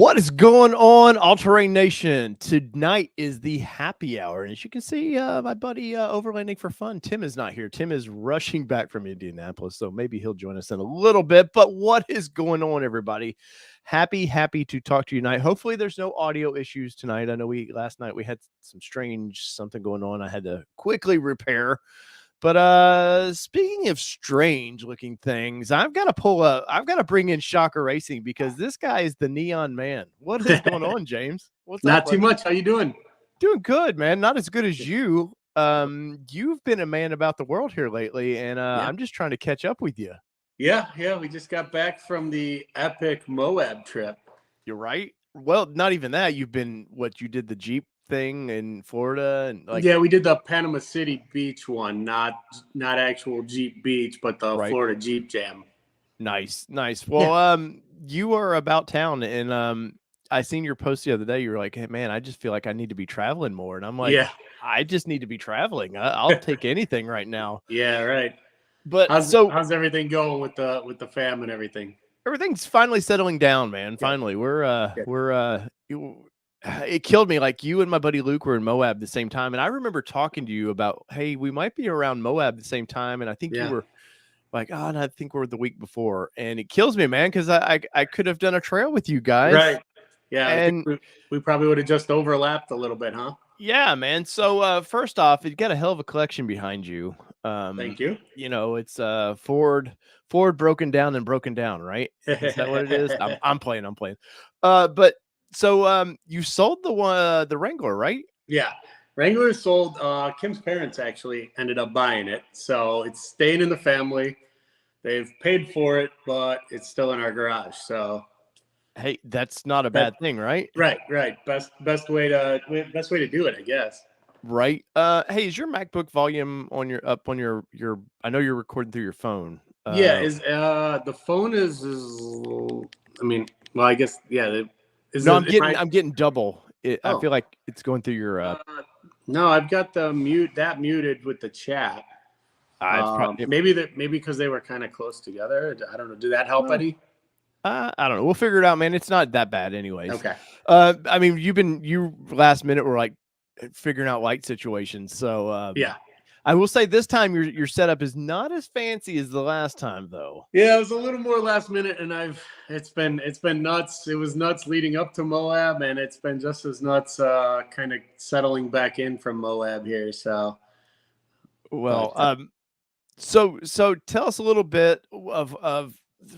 What is going on, All Terrain Nation? Tonight is the happy hour, and as you can see, my buddy overlanding for fun, Tim is not here. Tim is rushing back from Indianapolis, so maybe he'll join us in a little bit. But what is going on, everybody? Happy to talk to you tonight. Hopefully, there's no audio issues tonight. I know last night we had some strange something going on. I had to quickly repair. But speaking of strange looking things, I've got to bring in Shocker Racing because this guy is the Neon Man. What is going on, James? What's Not up, too buddy? much. How you doing? Doing good, man. Not as good as you. You've been a man about the world here lately, and I'm just trying to catch up with you. Yeah. We just got back from the epic Moab trip. You're right. Well, not even that. You did the Jeep thing in Florida, and we did the Panama City Beach one, not actual Jeep Beach, but the Florida Jeep Jam. Nice. Well, you are about town, and I seen your post the other day. You were like, "Hey, man, I just feel like I need to be traveling more," and I'm like, "Yeah, I just need to be traveling. I'll take anything right now." Yeah, right. But how's everything going with the fam and everything? Everything's finally settling down, man. Yeah. Finally, it killed me. Like, you and my buddy Luke were in Moab the same time, and I remember talking to you about, hey, we might be around Moab the same time, and I think you were like, oh, and I think we're the week before, and it kills me, man, because I could have done a trail with you guys, right? Yeah, and I think we probably would have just overlapped a little bit, huh? Yeah, man. So first off, you got a hell of a collection behind you. Thank you. You know, it's Ford broken down and broken down, right? Is that what it is? I'm playing. But so you sold the Wrangler, right? Yeah. Wrangler is sold. Kim's parents actually ended up buying it. So it's staying in the family. They've paid for it, but it's still in our garage. So hey, that's not a bad thing, right? Right. Best way to do it, I guess. Right. Hey, is your MacBook volume on your I know you're recording through your phone. The phone is I mean, well, I guess I'm getting double. I feel like it's going through your no, I've got the muted with the chat. Maybe because they were kind of close together. I don't know. Did that help any? I don't know. We'll figure it out, man. It's not that bad anyways. Okay. I mean, you last minute were like figuring out light situations. So yeah. I will say this time your setup is not as fancy as the last time, though. Yeah, it was a little more last minute, and it's been nuts. It was nuts leading up to Moab, and it's been just as nuts kind of settling back in from Moab here. So, so tell us a little bit of.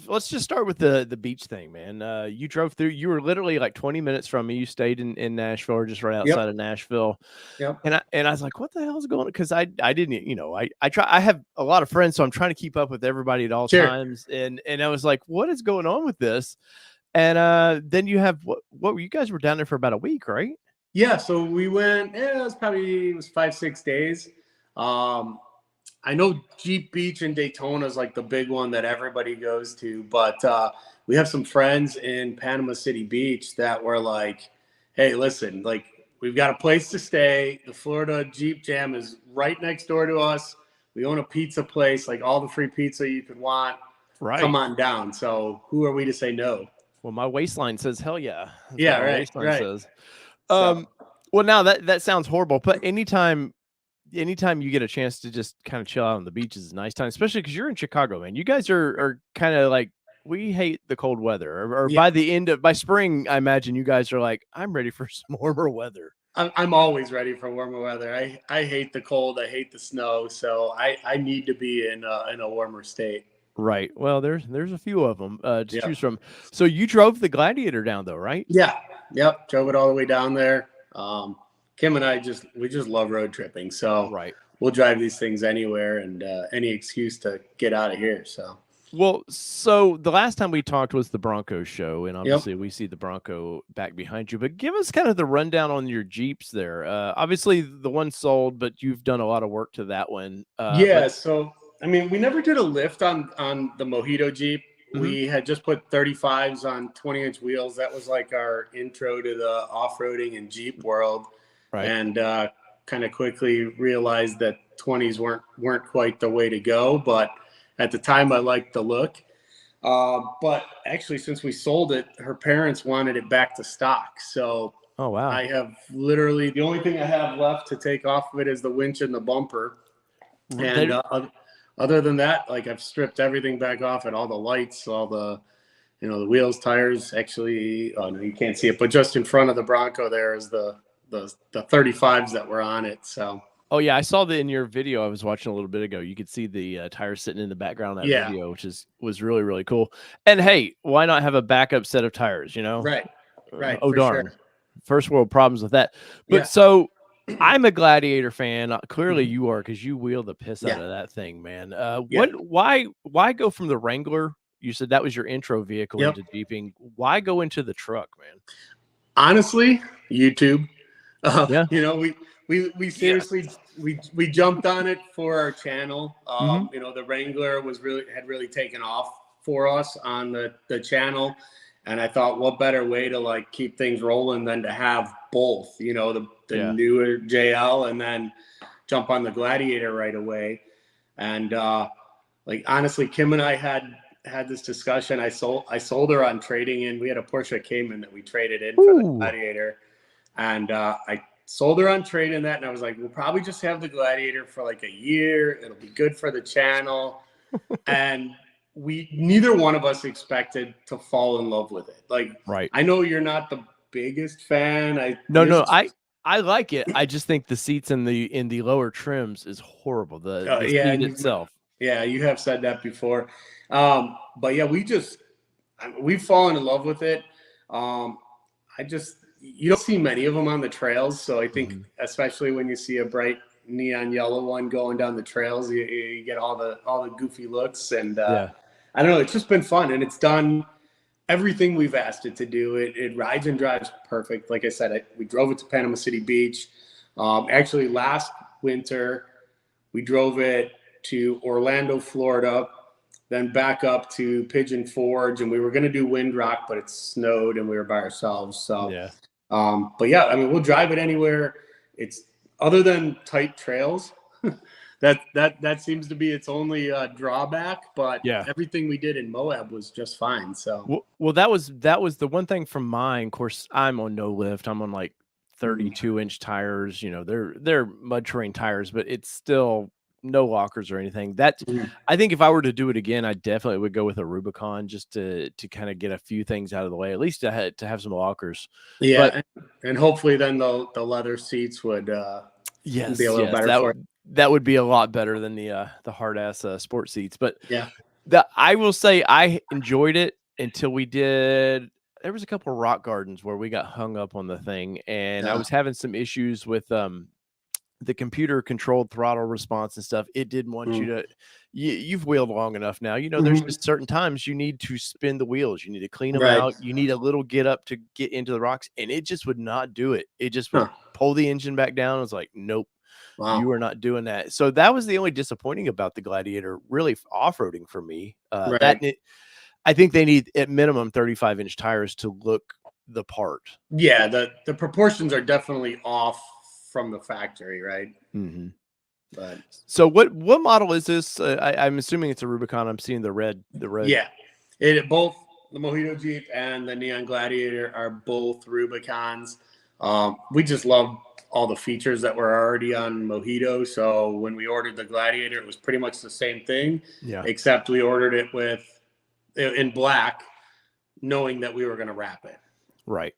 Let's just start with the beach thing, man. You drove through. You were literally like 20 minutes from me. You stayed in Nashville, or just right outside of Nashville. Yep. And I was like, what the hell is going on? Because I didn't, I have a lot of friends, so I'm trying to keep up with everybody at all times. And I was like, what is going on with this? And then you have what you guys were down there for about a week, right? Yeah. So we went. It was 5-6 days. I know Jeep Beach in Daytona is like the big one that everybody goes to, but we have some friends in Panama City Beach that were like, hey, listen, like, we've got a place to stay. The Florida Jeep Jam is right next door to us. We own a pizza place, like all the free pizza you could want. Right. Come on down. So who are we to say no? Well, my waistline says hell yeah. That's what my waistline says. Well, now that sounds horrible, but anytime you get a chance to just kind of chill out on the beach is a nice time, especially because you're in Chicago, man. You guys are kind of like, we hate the cold weather, or by spring, I imagine you guys are like, I'm ready for some warmer weather. I'm always ready for warmer weather. I hate the cold. I hate the snow. So I need to be in a warmer state. Right. Well, there's a few of them to choose from. So you drove the Gladiator down though, right? Yeah. Yep. Drove it all the way down there. Kim and I just love road tripping. So we'll drive these things anywhere and any excuse to get out of here. So. Well, so the last time we talked was the Bronco show, and obviously we see the Bronco back behind you, but give us kind of the rundown on your Jeeps there. Obviously the one sold, but you've done a lot of work to that one. So, I mean, we never did a lift on the Mojito Jeep. Mm-hmm. We had just put 35s on 20-inch wheels. That was like our intro to the off-roading and Jeep world. Right. And kind of quickly realized that 20s weren't quite the way to go, but at the time I liked the look. But actually, since we sold it, her parents wanted it back to stock. So Oh, wow. I have literally the only thing I have left to take off of it is the winch and the bumper. And other than that, like I've stripped everything back off it, all the lights, all the, the wheels, tires. Actually, oh no, you can't see it, but just in front of the Bronco there is the 35s that were on it. So. Oh, yeah, I saw that in your video I was watching a little bit ago. You could see the tires sitting in the background of that Yeah. video, which was really, really cool. And hey, why not have a backup set of tires, you know? Right. Oh, For darn. sure. First world problems with that. But Yeah. so I'm a Gladiator fan. Clearly Mhm. you are, because you wheel the piss out Yeah. of that thing, man. Yeah. Why go from the Wrangler? You said that was your intro vehicle Yep. into Jeeping. Why go into the truck, man? Honestly, YouTube. Yeah. We seriously we jumped on it for our channel. Mhm. The Wrangler had really taken off for us on the channel, and I thought, what better way to like keep things rolling than to have both, the Yeah. newer JL and then jump on the Gladiator right away. And like honestly, Kim and I had this discussion. I sold her on trading in. We had a Porsche Cayman that we traded in for the Gladiator, and I sold her on trading that. And I was like, we'll probably just have the Gladiator for like a year. It'll be good for the channel. And neither one of us expected to fall in love with it. Like, Right. I know you're not the biggest fan. No, I like it. I just think the seats in the lower trims is horrible. The seat itself. Yeah, you have said that before. But yeah, we've fallen in love with it. You don't see many of them on the trails. So I think, especially when you see a bright neon yellow one going down the trails, you get all the goofy looks. And Yeah. I don't know, it's just been fun, and it's done everything we've asked it to do. It rides and drives perfect. Like I said, we drove it to Panama City Beach. Actually, last winter, we drove it to Orlando, Florida, then back up to Pigeon Forge, and we were going to do Windrock, but it snowed and we were by ourselves. So, Yeah. But yeah, I mean, we'll drive it anywhere. It's other than tight trails. That seems to be its only drawback, but Yeah. everything we did in Moab was just fine. So Well, that was the one thing from mine. Of course, I'm on no lift. I'm on like 32-inch tires. They're mud terrain tires, but it's still no lockers or anything. I think if I were to do it again, I definitely would go with a Rubicon, just to kind of get a few things out of the way, at least to have some lockers. yeah, But and hopefully then the leather seats would be a little better for it. That would be a lot better than the hard ass sport seats. But Yeah. I will say I enjoyed it until there was a couple of rock gardens where we got hung up on the thing, and I was having some issues with the computer controlled throttle response and stuff. It didn't want you to you've wheeled long enough now. There's just certain times you need to spin the wheels. You need to clean them out. You need a little get up to get into the rocks, and it just would not do it. It just would pull the engine back down. I was like, nope. Wow. You are not doing that. So that was the only disappointing about the Gladiator, really off-roading for me. I think they need at minimum 35-inch tires to look the part. Yeah, the proportions are definitely off from the factory, right? Mm-hmm. But so what model is this? I'm assuming it's a Rubicon. I'm seeing the red. Yeah, both the Mojito Jeep and the Neon Gladiator are both Rubicons. We just love all the features that were already on Mojito. So when we ordered the Gladiator, it was pretty much the same thing, except we ordered it in black, knowing that we were going to wrap it. Right.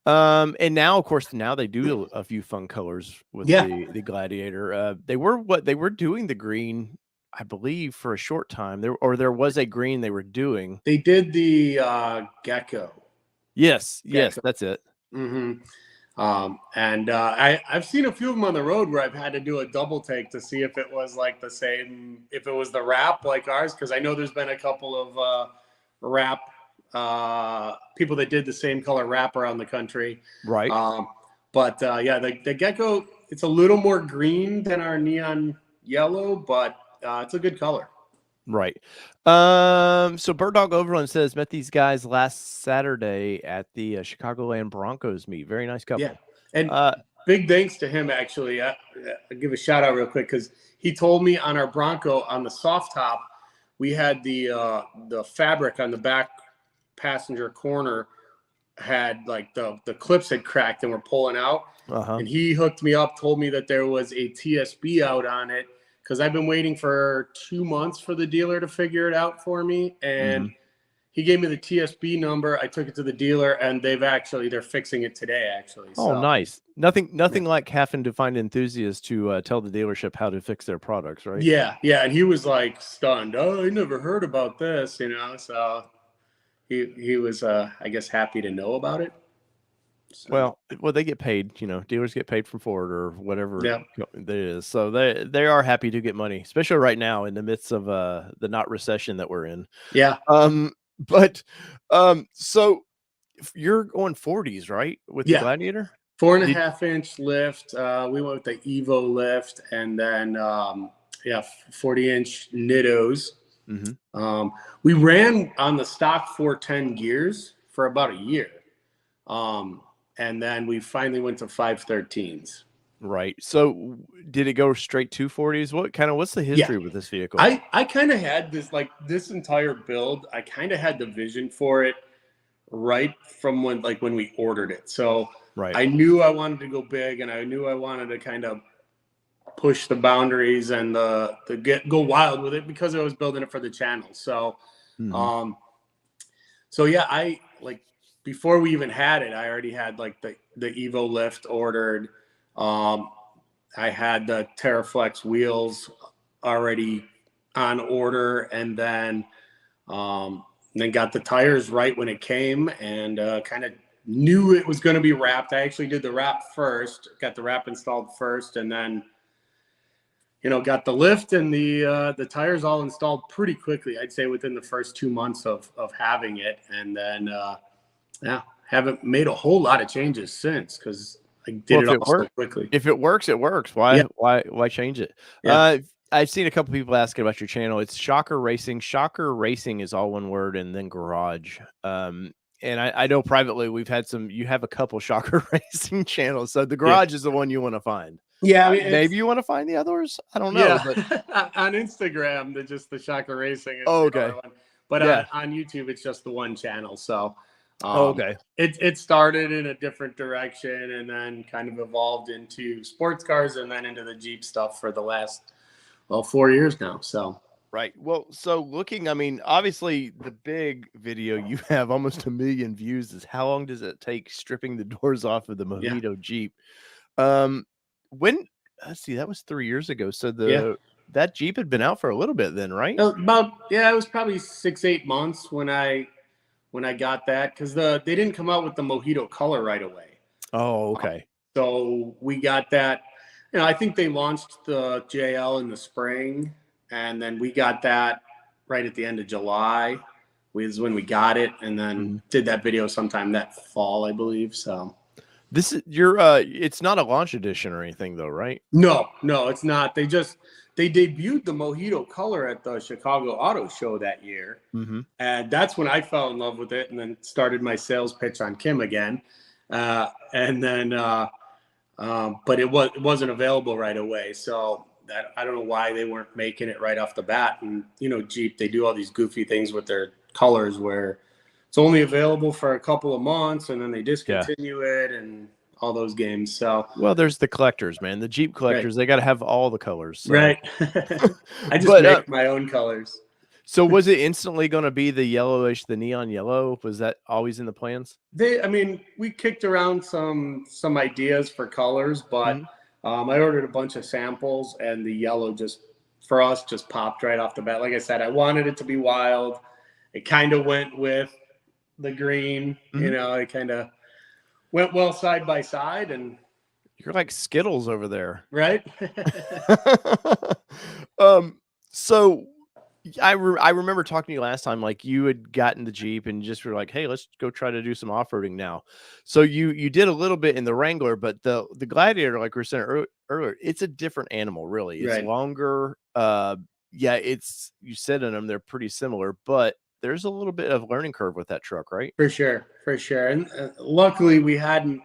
And now, of course, they do a few fun colors with the Gladiator. They were doing the green, I believe, for a short time. There was a green they were doing. They did the Gecko. Yes, that's it. Mm-hmm. And I've seen a few of them on the road where I've had to do a double take to see if it was like the same, if it was the wrap like ours, because I know there's been a couple of wrap people that did the same color wrap around the country. Right. But the Gecko, it's a little more green than our neon yellow, but it's a good color. Right. So Bird Dog Overland says, met these guys last Saturday at the Chicagoland Broncos meet. Very nice couple. Yeah. And big thanks to him, actually. I'll give a shout out real quick, because he told me on our Bronco on the soft top, we had the fabric on the back passenger corner had like the clips had cracked and were pulling out. Uh-huh. And he hooked me up, told me that there was a TSB out on it, because I've been waiting for 2 months for the dealer to figure it out for me. And he gave me the TSB number. I took it to the dealer, and they're fixing it today, actually. Oh, So nice. Nothing like having to find enthusiasts to tell the dealership how to fix their products, right? yeah. And he was like stunned. Oh, I never heard about this, So he was, I guess, happy to know about it. So, Well, they get paid. Dealers get paid from Ford or whatever yeah. it is, so they are happy to get money, especially right now in the midst of the not recession that we're in. Yeah. But so you're going 40s, right, with the Yeah. Gladiator? 4.5-inch lift. We went with the Evo lift, and then 40-inch Nittos. We ran on the stock 410 gears for about a year, and then we finally went to 513s. Right. So did it go straight to 40s? What's the history with this vehicle? I kind of had this entire build. I kind of had the vision for it right from when we ordered it. So right. I knew I wanted to go big, and I knew I wanted to kind of push the boundaries and go wild with it, because I was building it for the channel. So, I before we even had it, I already had the Evo lift ordered. I had the Terraflex wheels already on order, and then got the tires right when it came, and kind of knew it was going to be wrapped. I actually did the wrap first, got the wrap installed first, and then got the lift and the tires all installed pretty quickly. I'd say within the first 2 months of having it, and then haven't made a whole lot of changes since, because I did it all so quickly. If it works, it works. Why change it? Yeah. I've seen a couple people asking about your channel. It's Shocker Racing. Shocker Racing is all one word, and then garage. And I know privately you have a couple Shocker Racing channels. So the garage is the one you want to find. Yeah, maybe you want to find the others. I don't know. Yeah, but on Instagram, the Shocker Racing is okay. the other one. But on YouTube, it's just the one channel. So okay. It started in a different direction, and then kind of evolved into sports cars, and then into the Jeep stuff for the last 4 years now. So right. Well, so obviously the big video you have almost 1 million views is how long does it take stripping the doors off of the Mojito Jeep? Let's see, that was 3 years ago. So that Jeep had been out for a little bit then, right? It was probably 6-8 months when I got that, because they didn't come out with the Mojito color right away. Oh, okay. So we got that. I think they launched the JL in the spring, and then we got that right at the end of July was when we got it, and then did that video sometime that fall, I believe. So this is it's not a launch edition or anything though, right? No, it's not. They debuted the Mojito color at the Chicago Auto Show that year. And that's when I fell in love with it, and then started my sales pitch on Kim again. And then but it wasn't available right away. So I don't know why they weren't making it right off the bat. And Jeep, they do all these goofy things with their colors where it's only available for a couple of months, and then they discontinue it, and all those games. So there's the collectors, man. The Jeep collectors, they got to have all the colors. So. Right. I just make my own colors. So was it instantly going to be the yellowish, the neon yellow? Was that always in the plans? We kicked around some ideas for colors, but I ordered a bunch of samples, and the yellow just popped right off the bat. Like I said, I wanted it to be wild. It kind of went with the green, it kind of went well side by side, and you're like Skittles over there. Right. So I remember talking to you last time, like you had gotten the Jeep and just were like, hey, let's go try to do some off-roading now. So you did a little bit in the Wrangler, but the Gladiator, like we were saying earlier, it's a different animal, really. It's longer. You sit in them, they're pretty similar, but there's a little bit of learning curve with that truck, right? For sure. And luckily we hadn't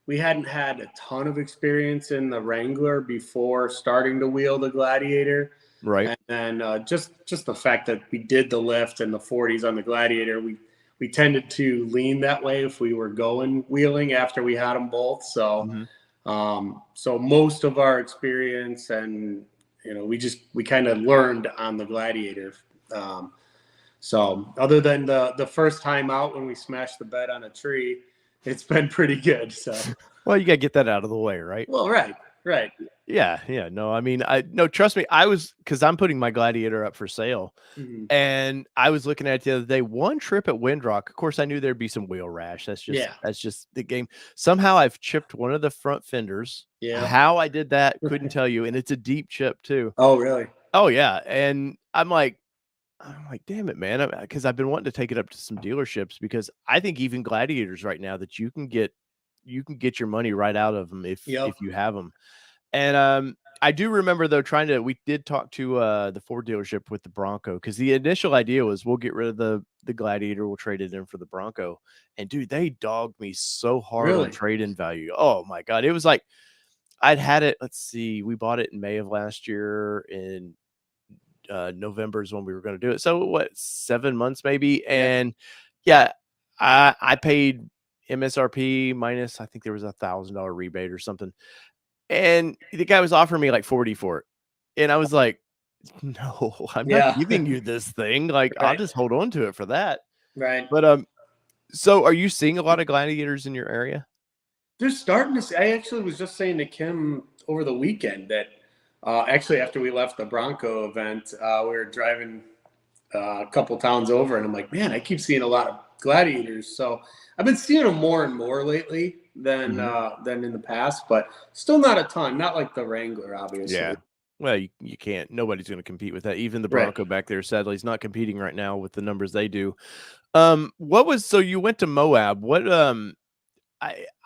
had a ton of experience in the Wrangler before starting to wheel the Gladiator. Right. And then just the fact that we did the lift and the 40s on the Gladiator, we tended to lean that way if we were going wheeling after we had them both. So Mm-hmm. so most of our experience and we kind of learned on the Gladiator. So other than the first time out when we smashed the bed on a tree, it's been pretty good. So Well, you got to get that out of the way, right? well, right. Yeah, yeah. No, I mean, trust me, because I'm putting my Gladiator up for sale, Mhm. and I was looking at it the other day. One trip at Windrock, of course, I knew there'd be some wheel rash. Yeah, That's just the game. Somehow I've chipped one of the front fenders. yeah. How I did that, couldn't tell you, and it's a deep chip too. Oh, really? Oh yeah, and I'm like, damn it, man, because I've been wanting to take it up to some dealerships because I think even Gladiators right now that you can get your money right out of them Yep. if you have them. And, I do remember though we did talk to, the Ford dealership with the Bronco because the initial idea was we'll get rid of the Gladiator, we'll trade it in for the Bronco. And dude, they dogged me so hard on Really? trade-in value. Oh my god, it was like I'd had it, let's see, we bought it in May of last year, in, November is when we were gonna do it. So what, 7 months maybe? Yeah. And yeah, I paid MSRP minus, I think there was $1,000 rebate or something. And the guy was offering me like 40 for it. And I was like, "No, I'm not Yeah. giving you this thing. Like, I'll Right. just hold on to it for that." Right. But, so are you seeing a lot of gladiators in your area? They're starting to see. I actually was just saying to Kim over the weekend that actually after we left the Bronco event, we were driving a couple towns over, and I'm like, man, I keep seeing a lot of Gladiators. So I've been seeing them more and more lately Mhm. than in the past, but still not a ton. Not like the Wrangler, obviously. Yeah. Well, you can't. Nobody's gonna compete with that. Even the Right. Bronco back there, sadly, is not competing right now with the numbers they do. What was so you went to Moab.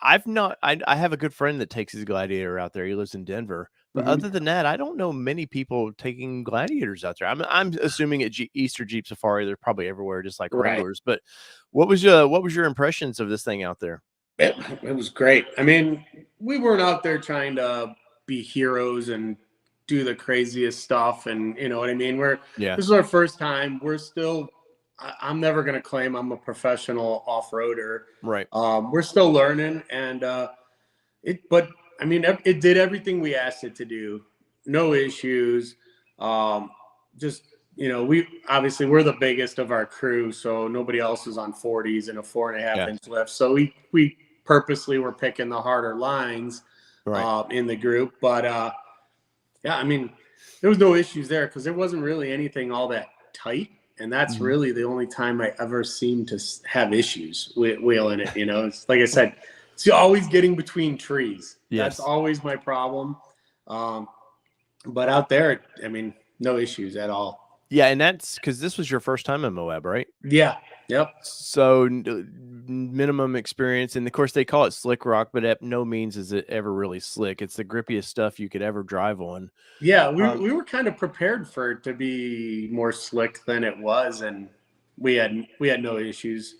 I've not I have a good friend that takes his Gladiator out there. He lives in Denver. But other Hmm. than that, I don't know many people taking Gladiators out there. I'm assuming at Easter Jeep Safari, they're probably everywhere, just like Right. Wranglers. But what was your impressions of this thing out there? It was great. I mean, we weren't out there trying to be heroes and do the craziest stuff, and you know what I mean. Yeah, This is our first time. We're still. I'm never going to claim I'm a professional off-roader. right. We're still learning, and But I mean, it did everything we asked it to do. No issues. Um, just we're the biggest of our crew, so nobody else is on 40s and a 4.5 Yeah, inch lift. So we purposely were picking the harder lines right. in the group. But yeah, I mean, there was no issues there because there wasn't really anything all that tight, and that's Mhm. really the only time I ever seemed to have issues with wheeling it. It's like I said, it's always getting between trees. That's Yes. always my problem. Um, but out there, I mean, no issues at all. Yeah, and that's because this was your first time in Moab, right? Yeah. Yep. So minimum experience, and of course they call it slick rock, but at no means is it ever really slick. It's the grippiest stuff you could ever drive on. Yeah, we Um, we were kind of prepared for it to be more slick than it was, and we had no issues.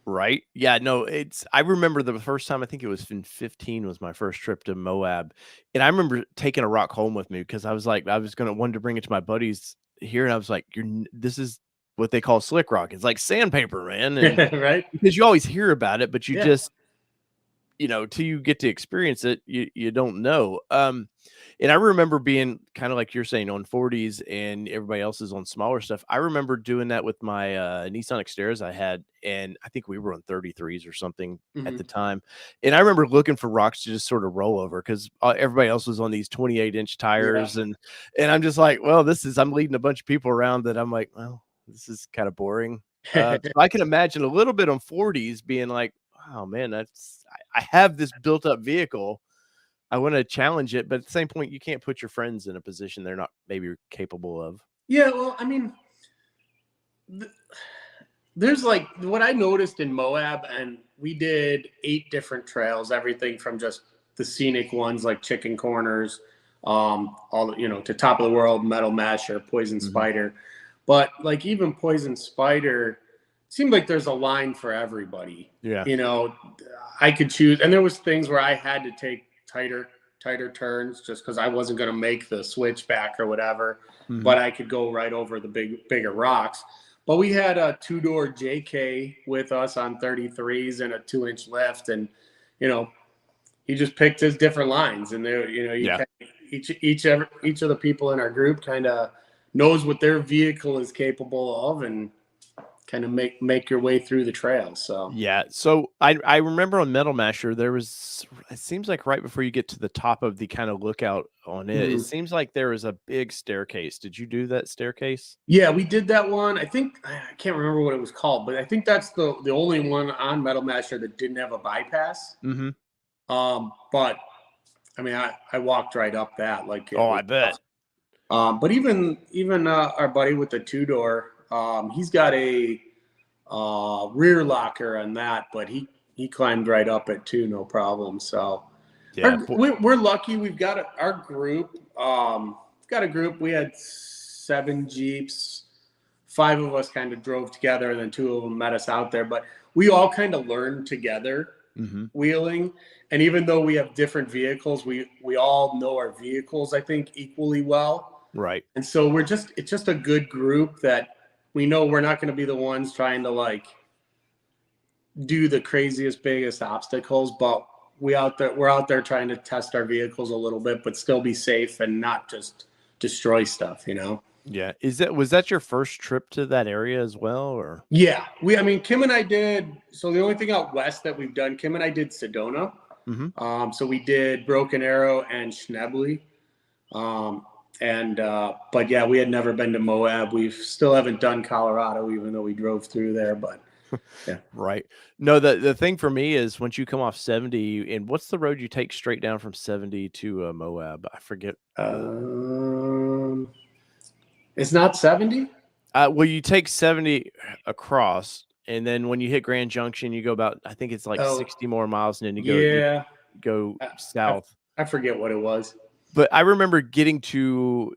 Right? Yeah, no, I remember the first time, I think it was in 15 was my first trip to Moab. And I remember taking a rock home with me because I was like, I was gonna wanted to bring it to my buddies here, and I was like, this is what they call slick rock. It's like sandpaper, man. And Right? because you always hear about it, but you Yeah. just, till you get to experience it, you don't know. And I remember being kind of like you're saying on 40s and everybody else is on smaller stuff. I remember doing that with my Nissan Xteras I had, and I think we were on 33s or something at the Hmm. time. And I remember looking for rocks to just sort of roll over because everybody else was on these 28-inch Yeah. tires, and I'm just like, well, I'm leading a bunch of people around that I'm like, well, this is kind of boring. So I can imagine a little bit on 40s being like, wow, man, I have this built up vehicle. I want to challenge it, but at the same point, you can't put your friends in a position they're not maybe capable of. Yeah. Well, I mean, th- there's like what I noticed in Moab, and we did 8 different trails, everything from just the scenic ones like Chicken Corners, to Top of the World, Metal Masher, Poison Mhm. Spider. But like even Poison Spider, seemed like there's a line for everybody. Yeah. You know, I could choose, and there was things where I had to take tighter. tighter turns just because I wasn't going to make the switchback or whatever, Mhm. but I could go right over the bigger rocks. But we had a 2-door JK with us on 33s and a 2-inch lift, and he just picked his different lines, and there, Yeah. each of the people in our group kind of knows what their vehicle is capable of, and kind of make your way through the trail. So Yeah. So I remember on Metal Masher there was, it seems like right before you get to the top of the kind of lookout on it, it mhm. seems like there was a big staircase. Did you do that staircase? Yeah, we did that one. I think I can't remember what it was called, but I think that's the only one on Metal Masher that didn't have a bypass. Mm-hmm. But I mean, I walked right up that like it Oh, was I bet. nothing. But even our buddy with the 2-door, he's got a rear locker on that, but he climbed right up it too, no problem. So Yeah. we're lucky. We've got our group. Got a group. We had 7 Jeeps. 5 of us kind of drove together, and then 2 of them met us out there. But we all kind of learned together Mm-hmm. wheeling. And even though we have different vehicles, we all know our vehicles, I think, equally well. Right. And so it's just a good group that we know we're not going to be the ones trying to like do the craziest, biggest obstacles, but we're out there trying to test our vehicles a little bit, but still be safe and not just destroy stuff, Yeah. Was that your first trip to that area as well, or? Yeah. I mean, Kim and I did, so the only thing out west that we've done, Kim and I did Sedona. Mm-hmm. So we did Broken Arrow and Schnebly. But yeah, we had never been to Moab. We still haven't done Colorado, even though we drove through there, but yeah. Right. No, the thing for me is once you come off 70, and what's the road you take straight down from 70 to Moab? I forget. It's not 70. Well, you take 70 across, and then when you hit Grand Junction, you go about, I think it's like 60 more miles, and then you Yeah. go south. I forget what it was. But I remember getting to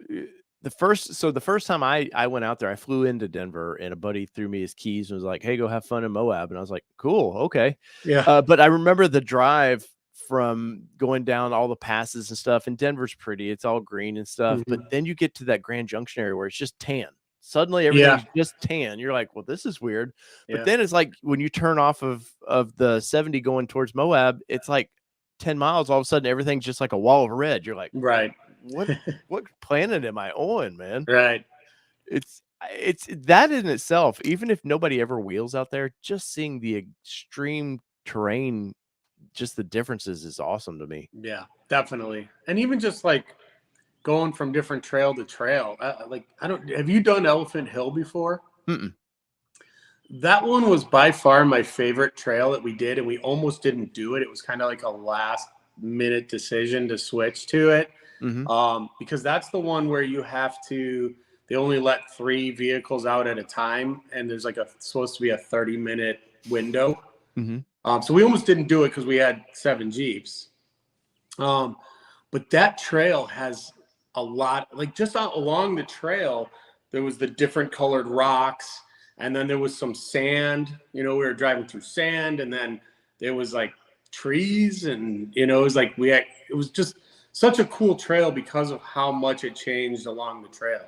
the first time I went out there, I flew into Denver, and a buddy threw me his keys and was like, "Hey, go have fun in Moab." And I was like, "Cool, okay." Yeah. But I remember the drive from going down all the passes and stuff, and Denver's pretty. It's all green and stuff. But Mhm. then you get to that Grand Junction area where it's just tan. Suddenly Yeah. everything's just tan. You're like, "Well, this is weird." But Yeah. then it's like when you turn off of the 70 going towards Moab, it's like 10 miles, all of a sudden everything's just like a wall of red. You're like, Right. what planet am I on, man? Right. It's that in itself, even if nobody ever wheels out there, just seeing the extreme terrain, just the differences is awesome to me. Yeah, definitely. And even just like going from different trail to trail. Have you done Elephant Hill before? Mm-mm. That one was by far my favorite trail that we did, and we almost didn't do it. It was kind of like a last minute decision to switch to it. Mm-hmm. Because that's the one where they only let 3 vehicles out at a time, and there's like supposed to be a 30-minute window. Mm-hmm. So we almost didn't do it because we had 7 Jeeps. But that trail has a lot, like just along the trail, there was the different colored rocks, and then there was some sand. We were driving through sand, and then there was like trees, and it was like it was just such a cool trail because of how much it changed along the trail.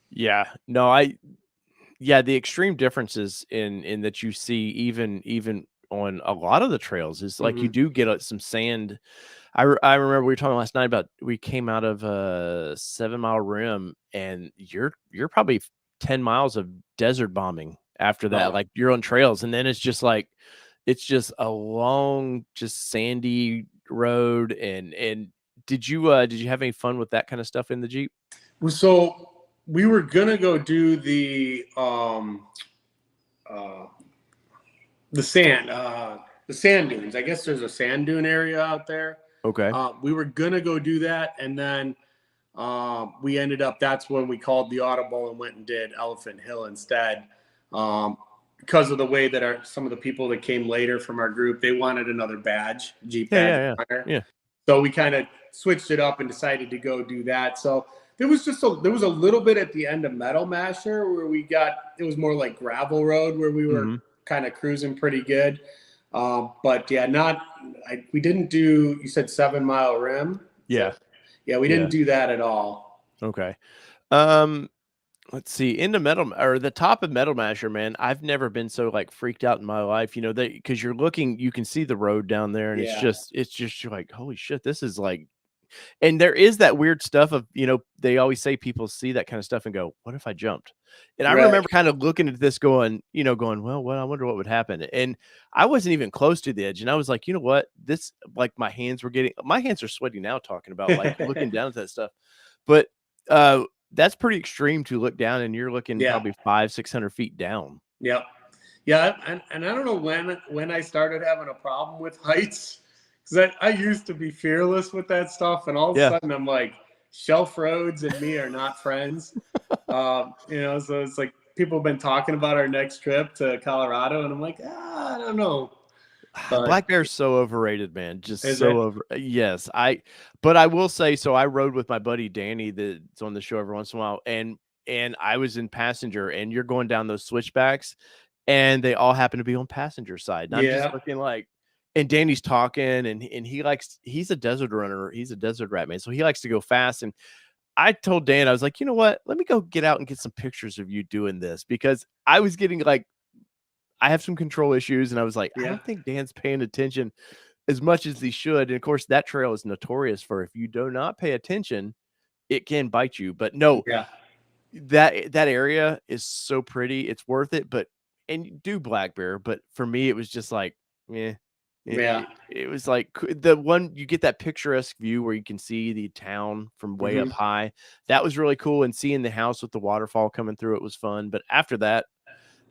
Yeah. No, the extreme differences in that you see even on a lot of the trails is like you do get some sand. I remember we were talking last night about we came out of a 7-mile rim, and you're probably 10 miles of desert bombing after that. Oh. Like you're on trails, and then it's just like it's just a long, just sandy road. And did you have any fun with that kind of stuff in the Jeep? So we were gonna go do the sand dunes. I guess there's a sand dune area out there. Okay. We were gonna go do that, and then we ended up. That's when we called the audible and went and did Elephant Hill instead, because of the way that some of the people that came later from our group, they wanted another badge, Jeep badge. Yeah. So we kind of switched it up and decided to go do that. So there was a little bit at the end of Metal Masher where it was more like gravel road where we were kind of cruising pretty good. But yeah, we didn't do, you said 7-mile rim. Yeah. Yeah, we Yeah. didn't do that at all. Okay. Um, let's see. In the metal or the top of Metal Masher, man, I've never been so like freaked out in my life. You know, because you're looking, you can see the road down there, and Yeah. it's just you're like, holy shit, this is like. And there is that weird stuff of, they always say people see that kind of stuff and go, what if I jumped? And I Right. remember kind of looking at this going, well, I wonder what would happen. And I wasn't even close to the edge. And I was like, you know what? This, like, my hands are sweaty now talking about like looking down at that stuff. But that's pretty extreme to look down, and you're looking Yeah. probably 500-600 feet down. Yep. Yeah, and I don't know when I started having a problem with heights, because I used to be fearless with that stuff, and all of a Yeah. sudden I'm like, shelf roads and me are not friends. So it's like people have been talking about our next trip to Colorado, and I'm like, I don't know. But Black Bear's so overrated, man. Just is so it? over. Yes, but I will say, so I rode with my buddy Danny that's on the show every once in a while, and I was in passenger, and you're going down those switchbacks, and they all happen to be on passenger side. And I'm just Yeah. looking like, and Danny's talking, and he's a desert runner, he's a desert rat, man, so he likes to go fast. And I told Dan, I was like, you know what? Let me go get out and get some pictures of you doing this, because I was getting like, I have some control issues, and I was like, I Yeah. don't think Dan's paying attention as much as he should. And of course, that trail is notorious for, if you do not pay attention, it can bite you. But no, Yeah. that area is so pretty, it's worth it. But and you do Black Bear, but for me, it was just like, yeah, Yeah. it was like the one you get that picturesque view where you can see the town from way up Hmm. high. That was really cool, and seeing the house with the waterfall coming through it was fun. But after that,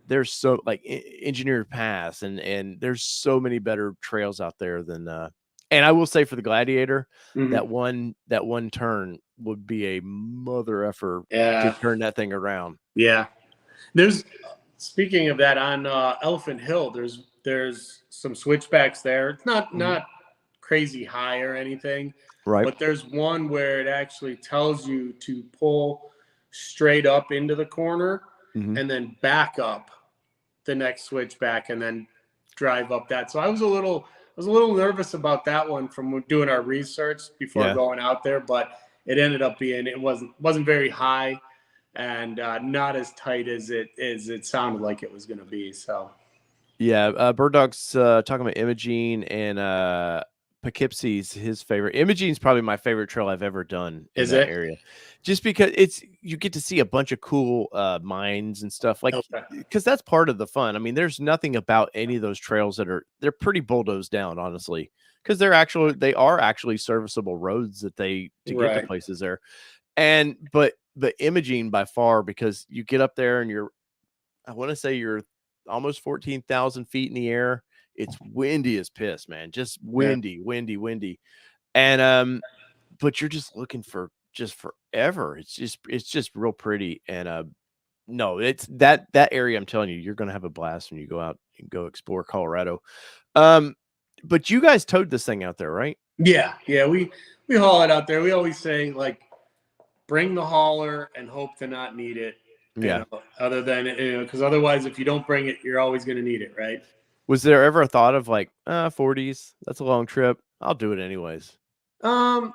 there's so like engineered paths, and there's so many better trails out there than and I will say, for the Gladiator, Hmm. that one turn would be a mother effer to Yeah. turn that thing around. Yeah. There's Speaking of that, on Elephant Hill, there's some switchbacks there. It's Mhm. not crazy high or anything, Right. but there's one where it actually tells you to pull straight up into the corner Mhm. and then back up the next switchback and then drive up that. So I was a little nervous about that one from doing our research before Yeah. going out there, but it ended up being, it wasn't very high, and not as tight as it sounded like it was going to be. So Yeah, Bird Dog's talking about Imogene, and Poughkeepsie's his favorite. Imogene's probably my favorite trail I've ever done in is that it? area, just because you get to see a bunch of cool mines and stuff, like, Okay. because that's part of the fun. I mean, there's nothing about any of those trails they're pretty bulldozed down, honestly, because they are actually serviceable roads to get to Right. places there. And but Imogene by far, because you get up there and I want to say you're almost 14,000 feet in the air. It's windy as piss, man. Just Yeah. windy, windy, windy. And but you're just looking for just forever. It's just real pretty. And no, it's that area. I'm telling you, you're gonna have a blast when you go out and go explore Colorado. Um, but you guys towed this thing out there, right? Yeah. Yeah. We haul it out there. We always say, like, bring the hauler and hope to not need it. Yeah. Other than, because otherwise, if you don't bring it, you're always going to need it, right? Was there ever a thought of like 40s? That's a long trip. I'll do it anyways. Um,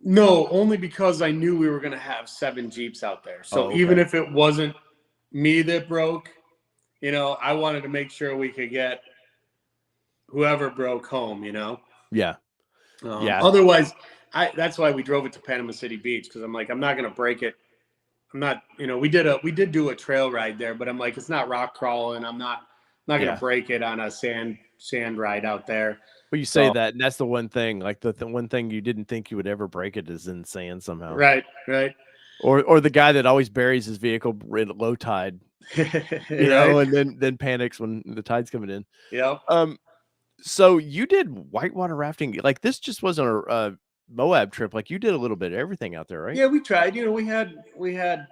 no, only because I knew we were going to have 7 Jeeps out there. So Oh, even okay. if it wasn't me that broke, I wanted to make sure we could get whoever broke home. Yeah. Yeah. Otherwise, that's why we drove it to Panama City Beach, because I'm like, I'm not going to break it. I'm not, we did do a trail ride there, but I'm like, it's not rock crawling. I'm not going to Yeah. break it on a sand ride out there. Well, you say So, that, and that's the one thing, like the one thing you didn't think you would ever break it is in sand somehow. right, right, Or the guy that always buries his vehicle at low tide, right. and then panics when the tide's coming in. Yep. So you did whitewater rafting. Like, this just wasn't a Moab trip. Like, you did a little bit of everything out there, right? Yeah, we tried. We had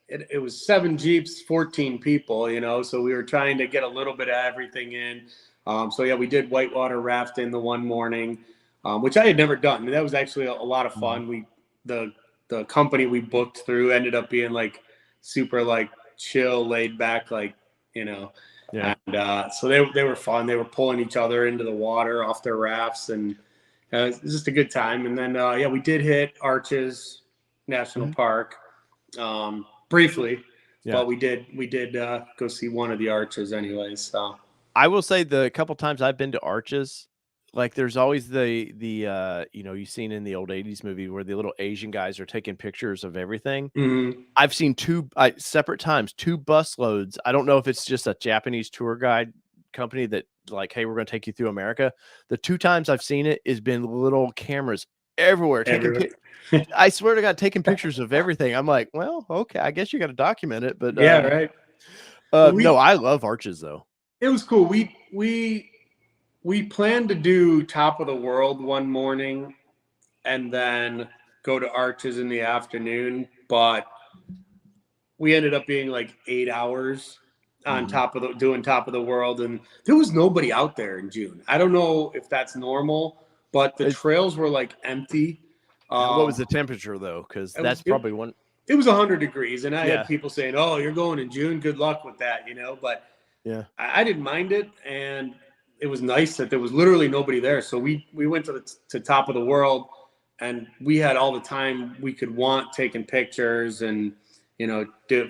it was 7 Jeeps, 14 people. So we were trying to get a little bit of everything in. So yeah, we did whitewater rafting the one morning, which I had never done. That was actually a lot of Mhm. fun. The company we booked through ended up being like super, like, chill, laid back, like, Yeah. and so they were fun. They were pulling each other into the water off their rafts, and It's just a good time. And then yeah, we did hit Arches National Park briefly, Yeah. but we did go see one of the arches anyways. So I will say the couple times I've been to Arches, like there's always the you know, you've seen in the old 80s movie where the little Asian guys are taking pictures of everything. mhm. I've seen two separate times, two bus loads. I don't know if it's just a Japanese tour guide company that like, hey, we're going to take you through America. The two times I've seen it has been little cameras everywhere taking Everywhere. I swear to God, taking pictures of everything. I'm like, well, okay, I guess you got to document it, but Yeah, right. no, I love Arches though. It was cool. We planned to do Top of the World one morning and then go to Arches in the afternoon, but we ended up being like 8 hours on doing Top of the World, and there was nobody out there in June. I don't know if that's normal, but the trails were like empty. What was the temperature though? Because that's probably one. It was 100 degrees, and I Yeah. had people saying, "Oh, you're going in June. Good luck with that," you know. But Yeah. I didn't mind it, and it was nice that there was literally nobody there. So we went to Top of the World, and we had all the time we could want taking pictures and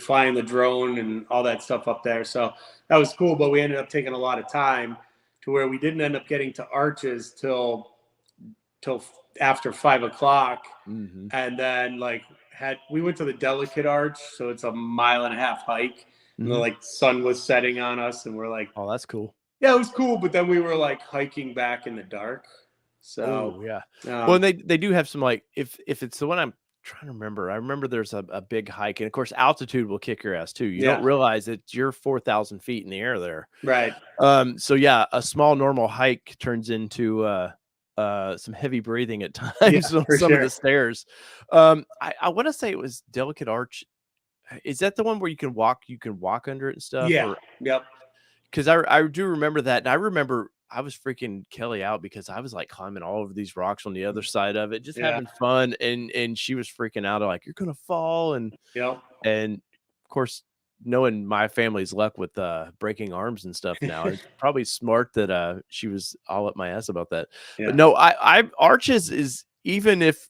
flying the drone and all that stuff up there. So that was cool. But we ended up taking a lot of time to where we didn't end up getting to Arches till after 5 o'clock, and then we went to the Delicate Arch, so it's a 1.5 mile hike. And the sun was setting on us, and we're like, oh, that's cool. Yeah, it was cool, but then we were like hiking back in the dark. So yeah. Well, and they do have some like if it's the one I'm trying to remember. I remember there's a big hike, and of course altitude will kick your ass too. You don't realize that you're 4,000 feet in the air there. Right. So yeah, a small normal hike turns into some heavy breathing at times on some of the stairs. I want to say it was Delicate Arch. Is that the one where you can walk under it and stuff? Yeah. Yep. Because I do remember that, and I remember I was freaking Kelly out because I was like climbing all over these rocks on the other side of it, just having fun, and she was freaking out like you're gonna fall, and of course, knowing my family's luck with breaking arms and stuff now, it's probably smart that she was all up my ass about that. But no, I Arches is, even if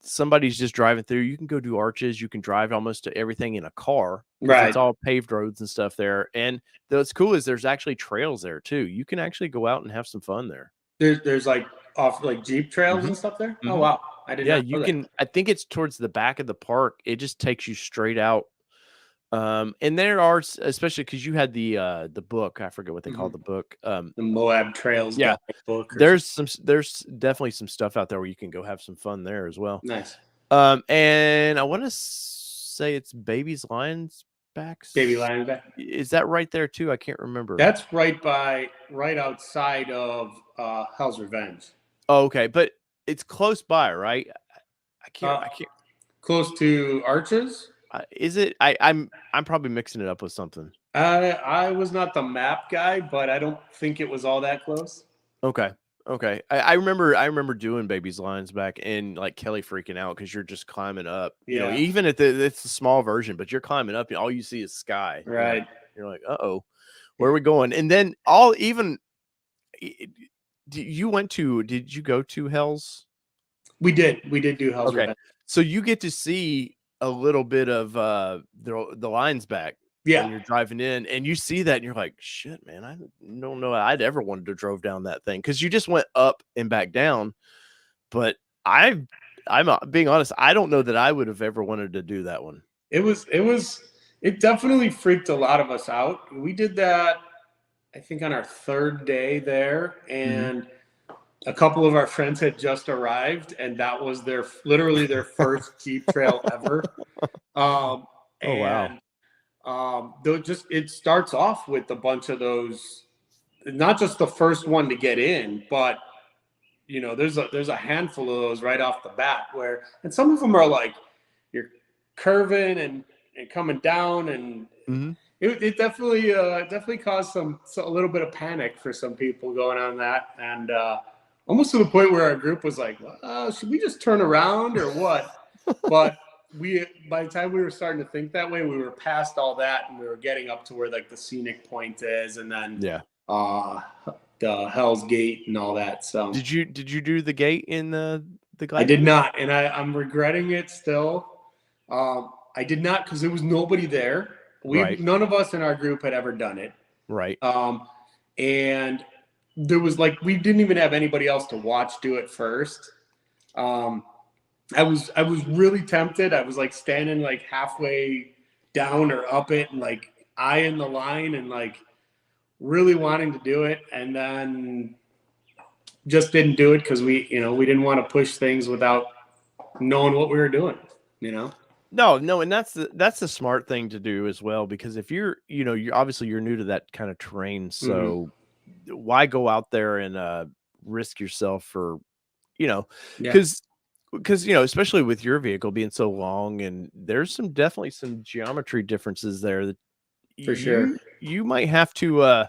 somebody's just driving through, you can go do Arches. You can drive almost to everything in a car. Right. It's all paved roads and stuff there. And what's cool is there's actually trails there too. You can actually go out and have some fun there. There's like off like Jeep trails and stuff there. Oh wow, I didn't. Yeah, you can. I think it's towards the back of the park. It just takes you straight out. And there are, especially because you had the book. I forget what they call the book. The Moab Trails. Yeah, book. There's definitely some stuff out there where you can go have some fun there as well. Nice. And I want to say it's Baby's Lions Back. Baby Lions Back. Is that right there too? I can't remember. That's right outside of Hell's Revenge. Oh, okay, but it's close by, right? I can't. Close to Arches. Is it? I'm probably mixing it up with something. I was not the map guy, but I don't think it was all that close. Okay. I remember doing Baby's Lions Back, and like Kelly freaking out because you're just climbing up. Yeah. You know, even if it's a small version, but you're climbing up, and all you see is sky. Right. You're like, uh-oh, where are we going? And then did you go to Hell's? We did do Hell's Revenge. So you get to see a little bit of the Lions Back when you're driving in, and you see that and you're like, shit, man, I don't know I'd ever wanted to drove down that thing, because you just went up and back down. But I'm being honest, I don't know that I would have ever wanted to do that one. It definitely freaked a lot of us out. We did that I think on our third day there, and a couple of our friends had just arrived, and that was literally their first Jeep trail ever. Wow. It starts off with a bunch of those, not just the first one to get in, but there's a handful of those right off the bat and some of them are like you're curving and coming down, and it definitely caused a little bit of panic for some people going on that, and almost to the point where our group was like, should we just turn around or what? But by the time we were starting to think that way, we were past all that, and we were getting up to where like the scenic point is, and then the Hell's Gate and all that. So Did you do the gate in the I did Gladiator? not, and I'm regretting it still. I did not because there was nobody there. Right. None of us in our group had ever done it. Right. And there was like we didn't even have anybody else to watch do it first. I was really tempted. I was like standing like halfway down or up it and like eyeing the line and like really wanting to do it, and then just didn't do it because we didn't want to push things without knowing what we were doing. No, and that's the smart thing to do as well, because if you're obviously you're new to that kind of terrain, so why go out there and risk yourself for Yeah, because especially with your vehicle being so long, and there's definitely some geometry differences there that for sure. you might have to I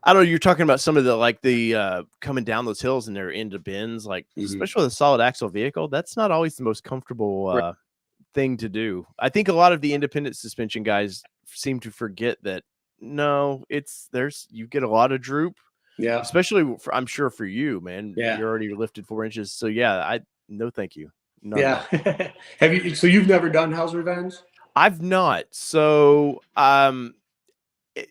don't know, you're talking about some of the coming down those hills and they're into bends, like especially with a solid axle vehicle, that's not always the most comfortable Right. thing to do. I think a lot of the independent suspension guys seem to forget that no, you get a lot of droop, Yeah, especially I'm sure for you, man. yeah, You're already lifted 4 inches. So yeah, no thank you. Not at yeah. all. Have you? So you've never done Hell's Revenge? I've not. So it,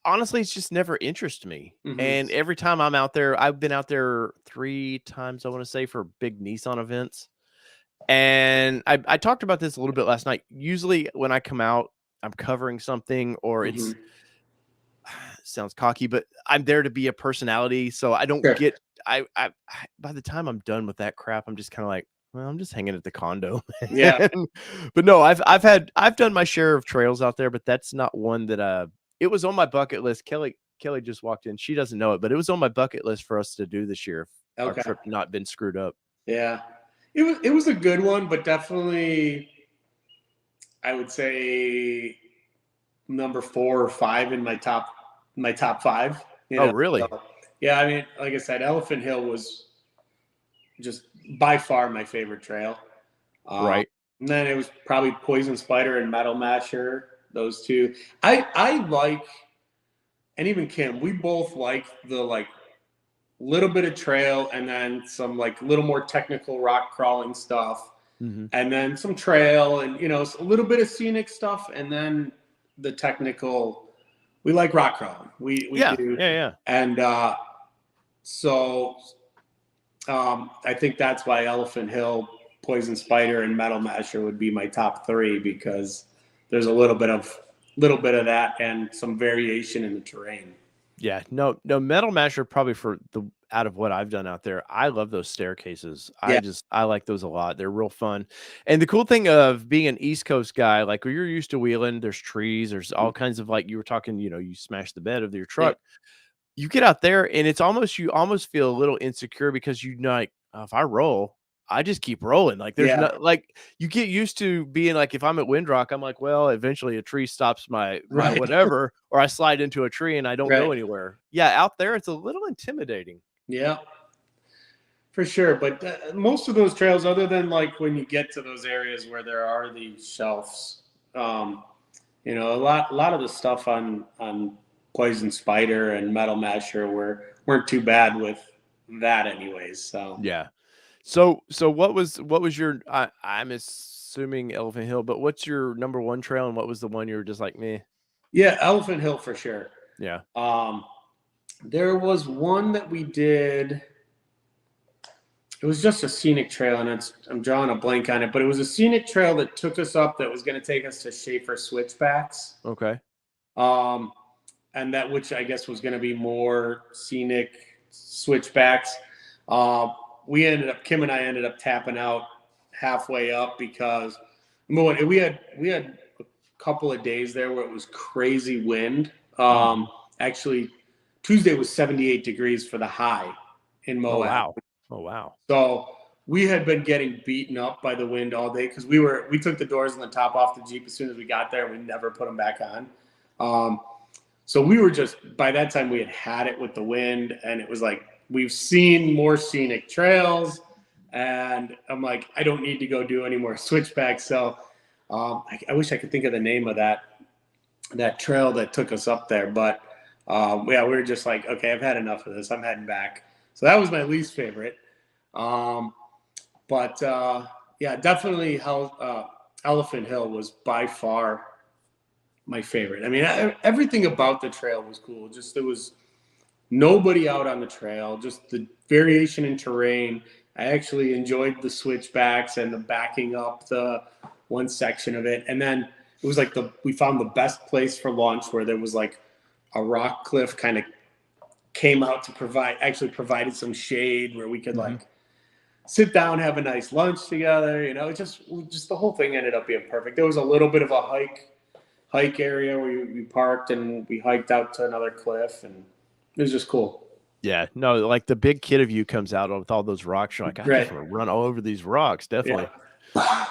honestly, it's just never interested me. And every time I'm out there, I've been out there 3 times, I want to say, for big Nissan events. And I talked about this a little bit last night. Usually when I come out, I'm covering something, or it's sounds cocky, but I'm there to be a personality. So I don't Sure. get I by the time I'm done with that crap, I'm just kind of like, well, I'm just hanging at the condo. Yeah. Man. But no, I've done my share of trails out there, but that's not one that it was on my bucket list. Kelly just walked in. She doesn't know it, but it was on my bucket list for us to do this year if our Okay. trip not been screwed up. Yeah. It was a good one, but definitely I would say number 4 or 5 in my top 5. Oh, really? So, yeah, I mean, like I said, Elephant Hill was just by far my favorite trail. Right. And then it was probably Poison Spider and Metal Masher. Those two. I like, and even Kim, we both like the like little bit of trail and then some like little more technical rock crawling stuff. And then some trail and a little bit of scenic stuff, and then the technical. We like rock crawling. We Yeah. do. Yeah. And so I think that's why Elephant Hill, Poison Spider, and Metal Masher would be my top 3, because there's a little bit of that and some variation in the terrain. Yeah, no, Metal Masher probably out of what I've done out there, I love those staircases. Yeah. I like those a lot. They're real fun. And the cool thing of being an East Coast guy, like when you're used to wheeling, there's trees, there's all kinds of, like you were talking, you smash the bed of your Yeah. truck. You get out there and you almost feel a little insecure because like, "Oh, if I roll, I just keep rolling." Like there's Yeah. not like you get used to being like, if I'm at Windrock, I'm like, well, eventually a tree stops my Right. whatever, or I slide into a tree and I don't go Right. anywhere. Yeah, out there it's a little intimidating. Yeah. For sure, but most of those trails, other than like when you get to those areas where there are these shelves, a lot of the stuff on Poison Spider and Metal Masher weren't too bad with that, anyways. So Yeah. So what was your I'm assuming Elephant Hill, but what's your number one trail and what was the one you were just like, meh? yeah, Elephant Hill for sure. Yeah. There was one that we did. It was just a scenic trail, and I'm drawing a blank on it, but it was a scenic trail that took us up that was going to take us to Schaefer Switchbacks. Okay. And that, which I guess was going to be more scenic switchbacks. Kim and I ended up tapping out halfway up because we had a couple of days there where it was crazy wind. Actually, Tuesday was 78 degrees for the high in Moab. Oh wow. Oh wow. So we had been getting beaten up by the wind all day because we took the doors and the top off the Jeep as soon as we got there. We never put them back on. So we were by that time we had it with the wind, and it was like, we've seen more scenic trails, and I'm like, I don't need to go do any more switchbacks. So I wish I could think of the name of that trail that took us up there, but Yeah, we were just like, okay, I've had enough of this. I'm heading back. So that was my least favorite. Um, but yeah, definitely Elephant Hill was by far my favorite. I mean, everything about the trail was cool. Just there was nobody out on the trail, just the variation in terrain. I actually enjoyed the switchbacks and the backing up the one section of it. And then it was like we found the best place for lunch where there was like a rock cliff kind of came out to provided some shade where we could like sit down, have a nice lunch together. You know, just the whole thing ended up being perfect. There was a little bit of a hike area where we parked and we hiked out to another cliff, and it was just cool. Yeah, no, like the big kid of you comes out with all those rocks. You're like, I just Right. want to run all over these rocks. Definitely. Yeah.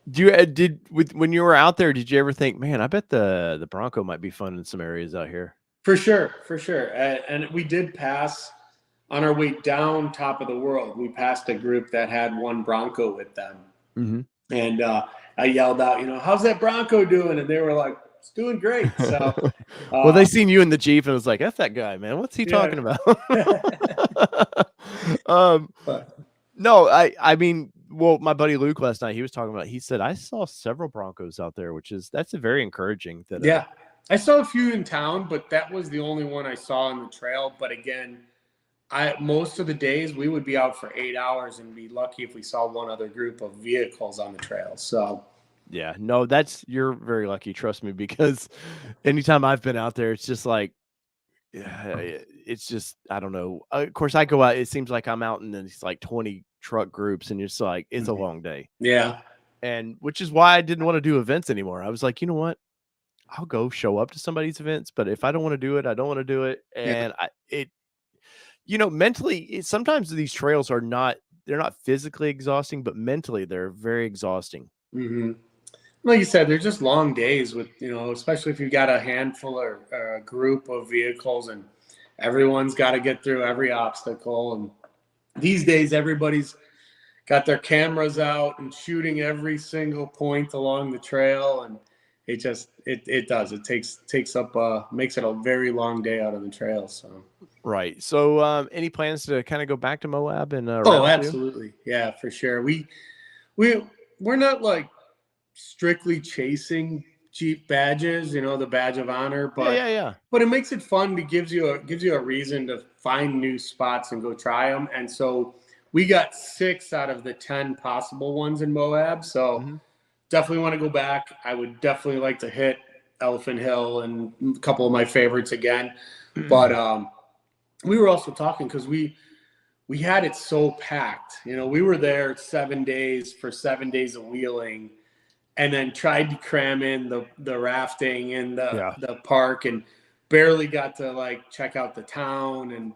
Do you when you were out there? Did you ever think, man, I bet the Bronco might be fun in some areas out here? For sure, for sure. And we did pass on our way down top of the world. We passed a group that had one Bronco with them, and I yelled out, you know, how's that Bronco doing? And they were like, it's doing great. So, well, they seen you in the Jeep and was like, "F that guy, man. What's he talking about?" but, No, I mean, well, my buddy Luke last night, he was talking about. He said I saw several Broncos out there, that's a very encouraging. That yeah, I saw a few in town, but that was the only one I saw on the trail. But again, most of the days we would be out for 8 hours and be lucky if we saw one other group of vehicles on the trail. So. Yeah, no, you're very lucky. Trust me, because anytime I've been out there, it's just like, it's just I don't know. Of course, I go out. It seems like I'm out in these like 20 truck groups, and it's like it's a long day. Yeah, and which is why I didn't want to do events anymore. I was like, you know what? I'll go show up to somebody's events, but if I don't want to do it, I don't want to do it. yeah. And mentally, sometimes these trails they're not physically exhausting, but mentally they're very exhausting. Mm-hmm. Like you said, they're just long days with, especially if you've got a handful or a group of vehicles and everyone's got to get through every obstacle. And these days, everybody's got their cameras out and shooting every single point along the trail. And it takes up, makes it a very long day out on the trail. So. Right. So, any plans to kind of go back to Moab and Oh, absolutely. Yeah, for sure. We're not like strictly chasing Jeep badges, the badge of honor, but yeah. But it makes it fun. It gives you a reason to find new spots and go try them. And so we got 6 out of the 10 possible ones in Moab. So definitely want to go back. I would definitely like to hit Elephant Hill and a couple of my favorites again. But we were also talking because we had it so packed. We were there 7 days for 7 days of wheeling, and then tried to cram in the rafting in the park, and barely got to like check out the town. And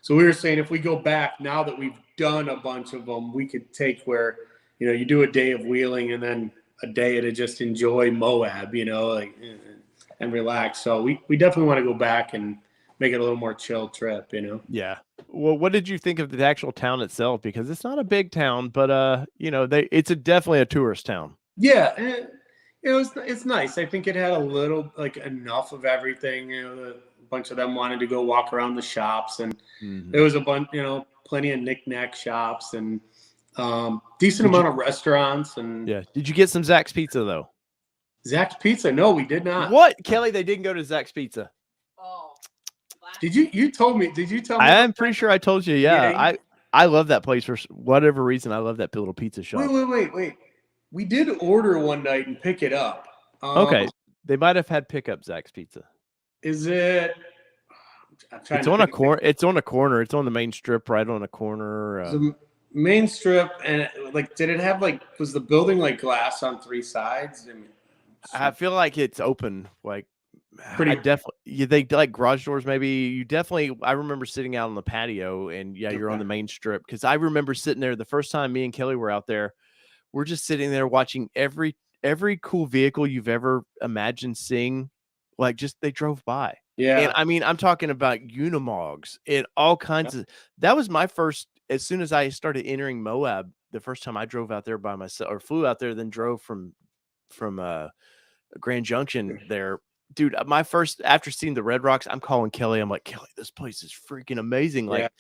so we were saying if we go back now that we've done a bunch of them, we could take where you do a day of wheeling and then a day to just enjoy Moab, and relax. So we definitely want to go back and make it a little more chill trip, Yeah. Well, what did you think of the actual town itself? Because it's not a big town, but it's definitely a tourist town. Yeah, it's nice. I think it had a little enough of everything. A bunch of them wanted to go walk around the shops, and there was a bunch, plenty of knick-knack shops and decent amount of restaurants. And yeah, did you get some Zach's Pizza though? Zach's Pizza? No, we did not. What, Kelly? They didn't go to Zach's Pizza. Oh, did you? You told me. Did you tell me? I'm pretty sure I told you. Yeah, I love that place for whatever reason. I love that little pizza shop. Wait. We did order one night and pick it up. Okay, they might have had pickup Zach's Pizza. Is it? It's on a corner. It's on a corner. It's on the main strip, right on a corner. The main strip, and did it have was the building glass on 3 sides? I feel like it's open. Pretty definitely. They like garage doors. Maybe I remember sitting out on the patio, and you're on the main strip, because I remember sitting there the first time me and Kelly were out there. We're just sitting there watching every cool vehicle you've ever imagined seeing. They drove by. Yeah. And I mean, I'm talking about Unimogs and all kinds of. That was my first. As soon as I started entering Moab, the first time I drove out there by myself, or flew out there, then drove from Grand Junction there. dude, my first after seeing the Red Rocks, I'm calling Kelly. I'm like, Kelly, this place is freaking amazing. Yeah. Like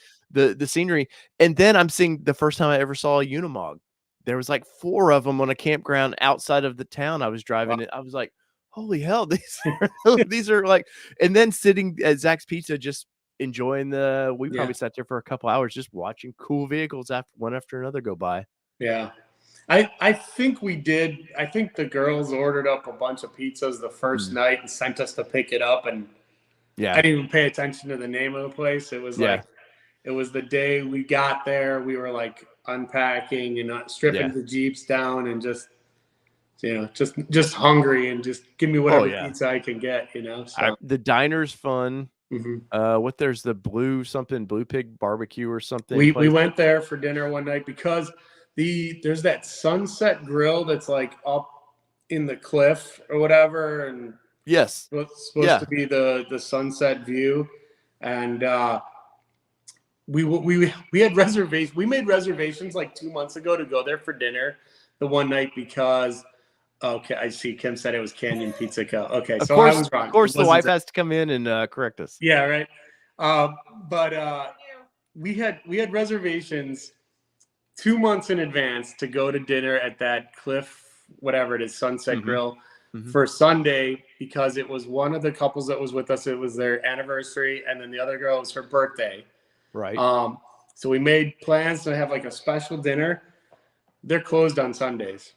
the scenery. And then I'm seeing the first time I ever saw a Unimog. There was like 4 of them on a campground outside of the town I was driving. Wow. It. I was like, holy hell, these are like. And then sitting at Zach's Pizza, just enjoying the. We probably sat there for a couple hours just watching cool vehicles one after another go by. Yeah. I think we did. I think the girls ordered up a bunch of pizzas the first night and sent us to pick it up. And I didn't even pay attention to the name of the place. It was like, it was the day we got there. We were like unpacking and stripping the Jeeps down and just, just hungry and just give me whatever pizza I can get, So. The diner's fun. Mm-hmm. There's the Blue Pig barbecue or something. We went there for dinner one night because there's that Sunset Grill that's like up in the cliff or whatever, and what's supposed to be the sunset view, and we had reservations. We made reservations like 2 months ago to go there for dinner the one night because I see Kim said it was Canyon Pizza Co. Okay, so I was wrong. Of course, the wife has to come in and correct us. Yeah, right. But we had reservations 2 months in advance to go to dinner at that cliff, whatever it is, Sunset Grill for Sunday because it was one of the couples that was with us. It was their anniversary, and then the other girl, it was her birthday. Right. So we made plans to have like a special dinner. They're closed on Sundays.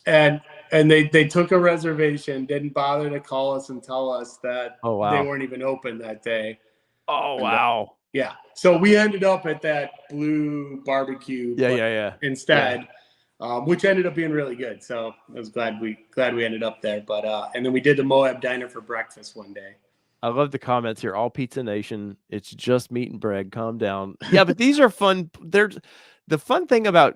And they took a reservation, didn't bother to call us and tell us that they weren't even open that day. Oh, wow. Yeah. So we ended up at that Blue barbecue instead, which ended up being really good. So I was glad we ended up there. But and then we did the Moab Diner for breakfast one day. I love the comments here. All Pizza Nation. It's just meat and bread. Calm down. Yeah, but these are fun. There's the fun thing about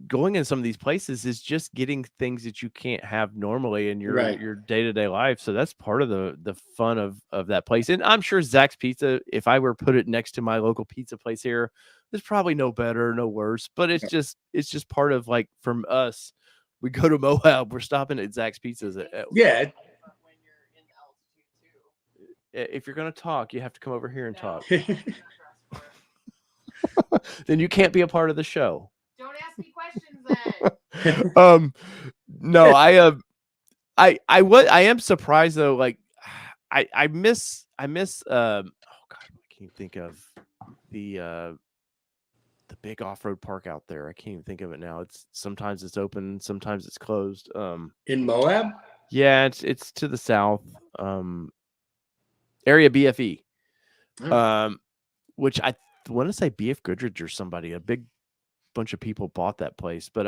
going in some of these places is just getting things that you can't have normally in your day-to-day life. So that's part of the fun of that place. And I'm sure Zach's Pizza, if I were to put it next to my local pizza place here, there's probably no better, no worse, but it's just part of, like, from us, we go to Moab, we're stopping at Zach's Pizzas. If you're going to talk, you have to come over here and talk. Then you can't be a part of the show. Don't ask me questions then. No, I am surprised though. Like I miss oh God, I can't think of the big off-road park out there. I can't even think of it now. Sometimes it's open, sometimes it's closed. In Moab? Yeah, it's to the south. Area BFE. Which I want to say BF Goodrich or somebody, a big bunch of people bought that place, but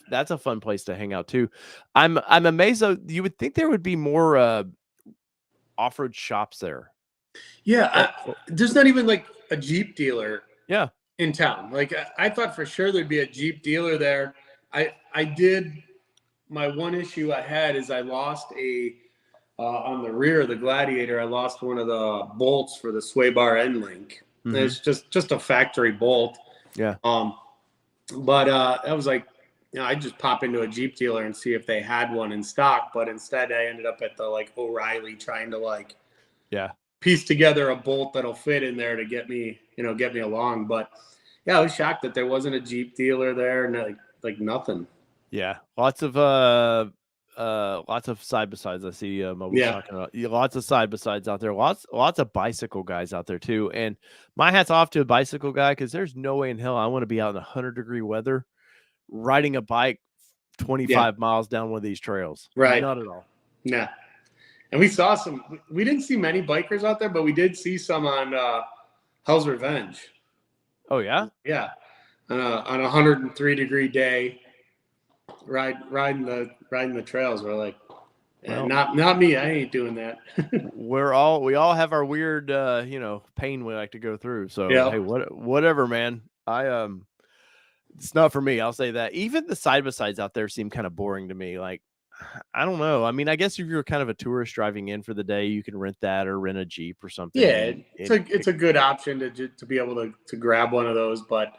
that's a fun place to hang out too. I'm amazed though. You would think there would be more off-road shops there. Yeah, there's not even like a Jeep dealer. Yeah, in town. Like I thought for sure there'd be a Jeep dealer there. I did. My one issue I had is I lost on the rear of the Gladiator. I lost one of the bolts for the sway bar end link. It's just a factory bolt. Yeah. But I was like, I just pop into a Jeep dealer and see if they had one in stock. But instead, I ended up at the O'Reilly trying to piece together a bolt that'll fit in there to get me along. But yeah, I was shocked that there wasn't a Jeep dealer there and like nothing. Yeah, lots of side by sides. I see Mobile's talking about. Lots of side by sides out there. Lots of bicycle guys out there too. And my hat's off to a bicycle guy because there's no way in hell I want to be out in 100-degree weather riding a bike 25 miles down one of these trails. Right. Not at all. Nah. And we saw some. We didn't see many bikers out there, but we did see some on Hell's Revenge. Oh yeah. Yeah. On a 103-degree day. Riding the trails. We're like, not me. I ain't doing that. we all have our weird pain we like to go through. So hey, whatever, man. It's not for me. I'll say that. Even the side by sides out there seem kind of boring to me. Like, I don't know. I mean, I guess if you're kind of a tourist driving in for the day, you can rent that or rent a Jeep or something. Yeah, it's a good option to be able to grab one of those. But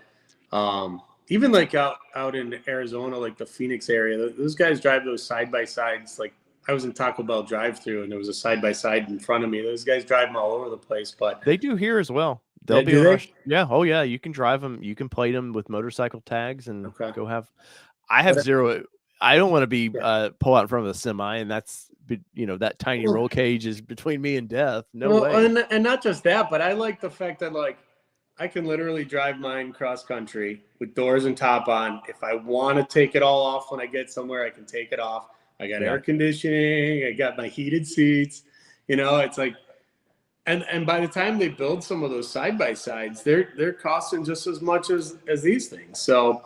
even like out in Arizona, like the Phoenix area, those guys drive those side by sides like in Taco Bell drive-through and there was a side-by-side in front of me. Those guys drive them all over the place, but They do here as well. They'll be do they? Yeah. Oh yeah. You can drive them. You can plate them with motorcycle tags and Okay. go have. I have zero. I don't want to be pull out in front of a semi, and that's that tiny roll cage is between me and death. No way. And not just that, but I like the fact that like I can literally drive mine cross country with doors and top on. If I want to take it all off when I get somewhere, I can take it off. I got air conditioning. I got my heated seats. It's like, and by the time they build some of those side by sides, they're costing just as much as these things. So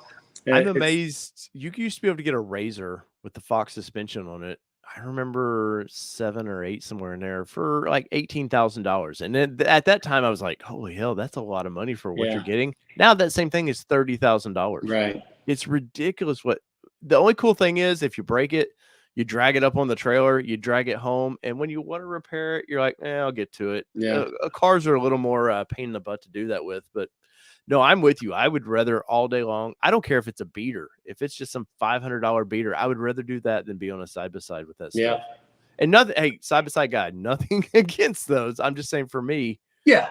I'm amazed. You used to be able to get a Razor with the Fox suspension on it. I remember 7 or 8 somewhere in there for like $18,000. And then at that time I was like, holy hell, that's a lot of money for what you're getting. Now that same thing is $30,000. Right. It's ridiculous. The only cool thing is if you break it, you drag it up on the trailer, you drag it home. And when you want to repair it, you're like, I'll get to it. Yeah. Cars are a little more pain in the butt to do that with, but no, I'm with you. I would rather all day long. I don't care if it's a beater. If it's just some $500 beater, I would rather do that than be on a side by side with that stuff. Yeah. And nothing. Hey, side by side guy, nothing against those. I'm just saying for me. Yeah.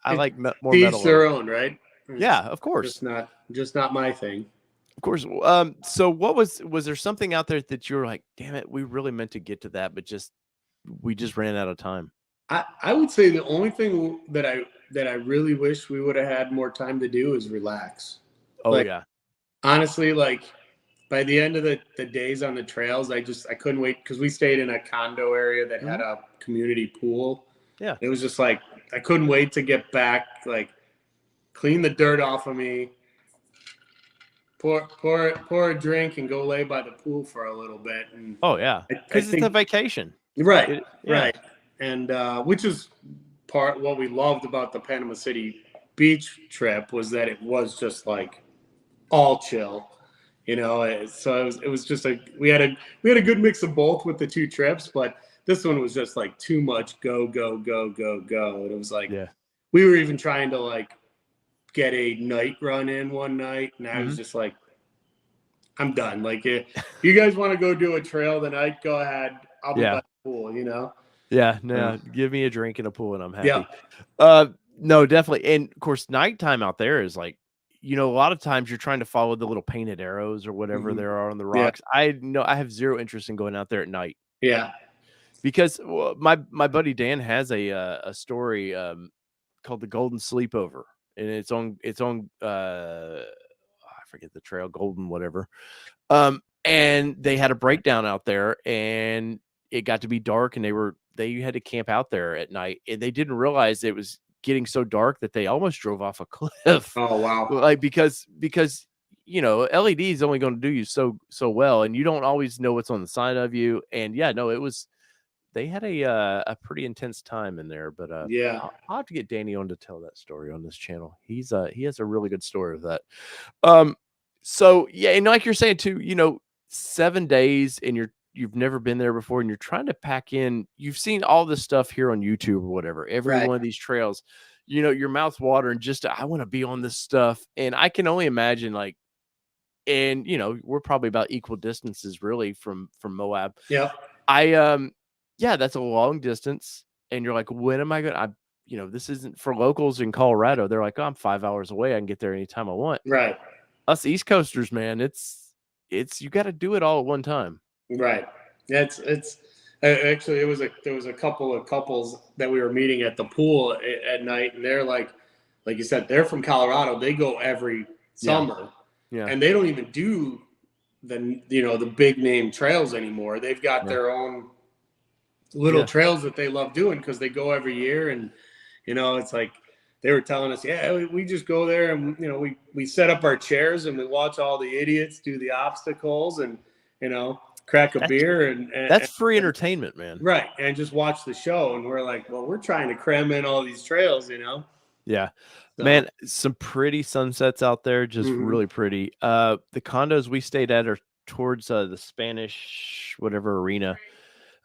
I like more metal. Each their own, right? Yeah, of course. Just not my thing. Of course. So what was there something out there that you were like, damn it, we really meant to get to that, but we just ran out of time? I would say the only thing that I really wish we would have had more time to do is relax. Oh yeah. Honestly, like by the end of the days on the trails, I couldn't wait because we stayed in a condo area that had a community pool. Yeah. It was just like I couldn't wait to get back, like clean the dirt off of me, pour a drink and go lay by the pool for a little bit. And oh yeah. Because it's a vacation. Right. Right. And which is part what we loved about the Panama City beach trip was that it was just like all chill, so it was just we had a good mix of both with the 2 trips, but this one was just like too much go and it was like we were even trying to like get a night run in one night, and I was just like, I'm done. Like if you guys want to go do a trail tonight, go ahead. I'll be by the pool, Yeah, no, give me a drink and a pool and I'm happy. Yeah. No, definitely. And of course, nighttime out there is like, a lot of times you're trying to follow the little painted arrows or whatever there are on the rocks. I have zero interest in going out there at night. Yeah. Because my buddy Dan has a story called the Golden Sleepover, and it's on I forget the trail, Golden whatever. And they had a breakdown out there, and it got to be dark, and they had to camp out there at night, and they didn't realize it was getting so dark that they almost drove off a cliff. Oh wow. Like because LED is only going to do you so well, and you don't always know what's on the side of you. And they had a pretty intense time in there, but I'll have to get Danny on to tell that story on this channel. He has a really good story of that. So yeah, and like you're saying too, 7 days and you've never been there before, and you're trying to pack in. You've seen all this stuff here on YouTube or whatever. Every one of these trails, your mouth's watering. I want to be on this stuff, and I can only imagine like, and we're probably about equal distances really from Moab. Yeah. That's a long distance, and you're like, when am I going to, this isn't for locals in Colorado. They're like, oh, I'm 5 hours away. I can get there anytime I want. Right. Us East Coasters, man, it's you got to do it all at one time. Right. It's actually there was a couple of couples that we were meeting at the pool at night, and they're like you said, they're from Colorado. They go every summer. Yeah. And they don't even do the big name trails anymore. They've got their own little trails that they love doing because they go every year. And it's like they were telling us, we just go there and we set up our chairs and we watch all the idiots do the obstacles and crack a beer and that's free entertainment, man. Right. And just watch the show. And we're like, well, we're trying to cram in all these trails, Yeah. So. Man, some pretty sunsets out there, just really pretty. The condos we stayed at are towards the Spanish whatever arena.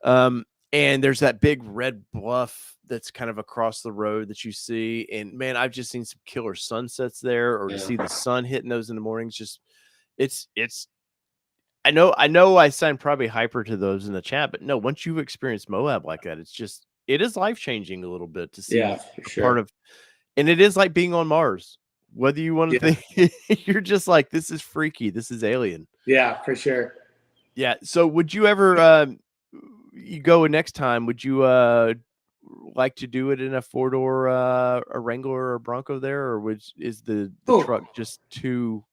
And there's that big red bluff that's kind of across the road that you see. And man, I've just seen some killer sunsets there, or to see the sun hitting those in the mornings. Just it's know I sound probably hyper to those in the chat, but no, once you've experienced Moab like that, it is life changing a little bit to see for a sure. part of, and it is like being on Mars. Whether you want to think, you're just like, this is freaky, this is alien. Yeah, for sure. Yeah. So would you ever you go next time, would you like to do it in a 4-door a Wrangler or a Bronco there, or is the truck just too?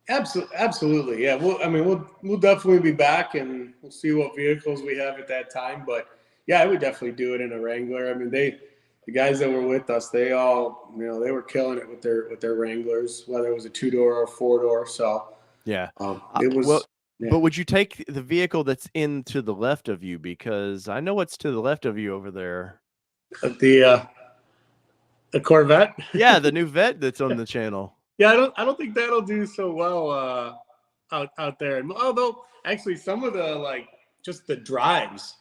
Absolutely. Yeah. We'll definitely be back, and we'll see what vehicles we have at that time. But yeah, I would definitely do it in a Wrangler. I mean, the guys that were with us, they all, they were killing it with their Wranglers, whether it was a 2-door or a 4-door. So yeah, it was. Well, yeah. But would you take the vehicle that's in to the left of you? Because I know what's to the left of you over there. The Corvette. Yeah, the new Vet that's on the channel. Yeah, I don't think that'll do so well out there. Although actually some of the just the drives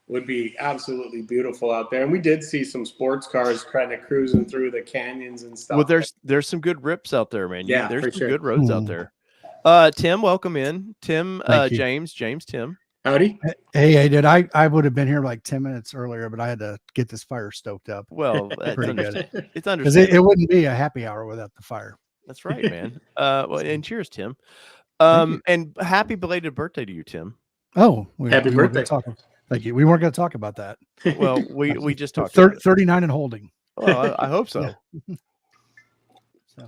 would be absolutely beautiful out there. And we did see some sports cars kind of cruising through the canyons and stuff. Well, there's some good rips out there, man. Yeah, there's some sure. good roads out there. Tim, welcome in. Tim, James, Tim. Howdy. Hey, dude, I would have been here like 10 minutes earlier, but I had to get this fire stoked up. Well, pretty good. It's understandable. It wouldn't be a happy hour without the fire. That's right, man. Well, and cheers, Tim. And happy belated birthday to you, Tim. Oh, happy birthday. Thank you. We weren't going to talk about that. Well, we just talked 39 and holding. Well, I hope so. Yeah.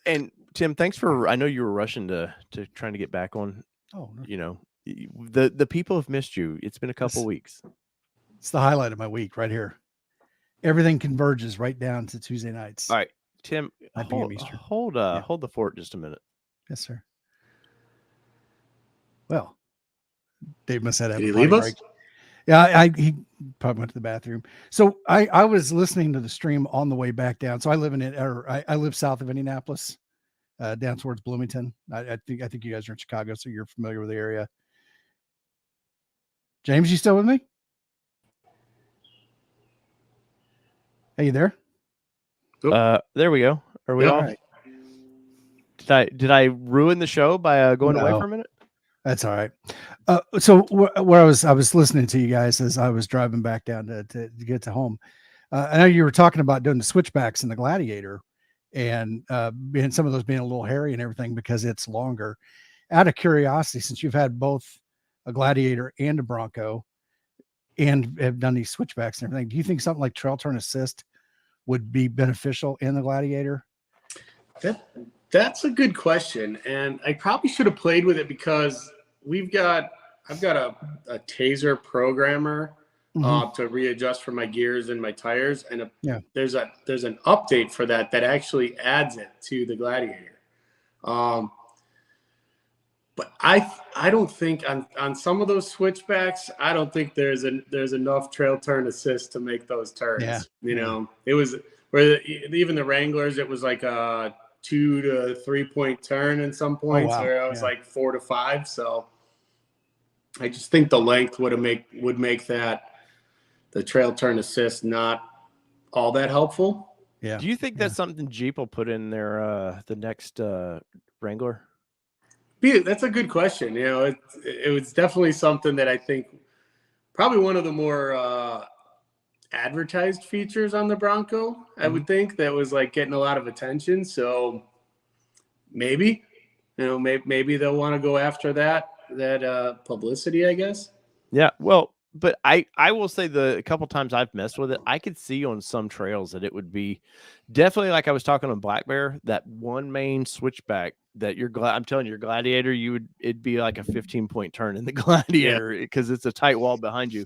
And Tim, thanks for, I know you were rushing to trying to get back on. Oh, no. The people have missed you. It's been a couple weeks. It's the highlight of my week right here. Everything converges right down to Tuesday nights. All right, Tim, hold the fort just a minute. Yes, sir. Well, Dave must have. Did he leave us? Yeah, he probably went to the bathroom. So I was listening to the stream on the way back down. So I live south of Indianapolis, down towards Bloomington. I think you guys are in Chicago, so you're familiar with the area. James, you still with me? Are you there? There we go. Are we off? Right. Did I ruin the show by going away for a minute? That's all right. So where I was listening to you guys as I was driving back down to get to home. I know you were talking about doing the switchbacks in the Gladiator, and some of those being a little hairy and everything because it's longer. Out of curiosity, since you've had both a Gladiator and a Bronco, and have done these switchbacks and everything, do you think something like trail turn assist would be beneficial in the Gladiator? That's a good question, and I probably should have played with it because I've got a Taser programmer to readjust for my gears and my tires, and there's an update for that actually adds it to the Gladiator. But I don't think on some of those switchbacks, I don't think there's enough trail turn assist to make those turns. Yeah. It was where even the Wranglers, it was like a 2 to 3 point turn in some points where I was like 4 to 5. So I just think the length would make that the trail turn assist not all that helpful. Yeah. Do you think that's something Jeep will put in their the next Wrangler? That's a good question. It was definitely something that I think probably one of the more advertised features on the Bronco. I would think that was like getting a lot of attention. So maybe they'll want to go after that publicity, I guess. Yeah. Well, but I will say a couple times I've messed with it, I could see on some trails that it would be definitely like I was talking on Black Bear, that one main switchback that I'm telling you, your Gladiator, it'd be like a 15-point turn in the Gladiator because it's a tight wall behind you.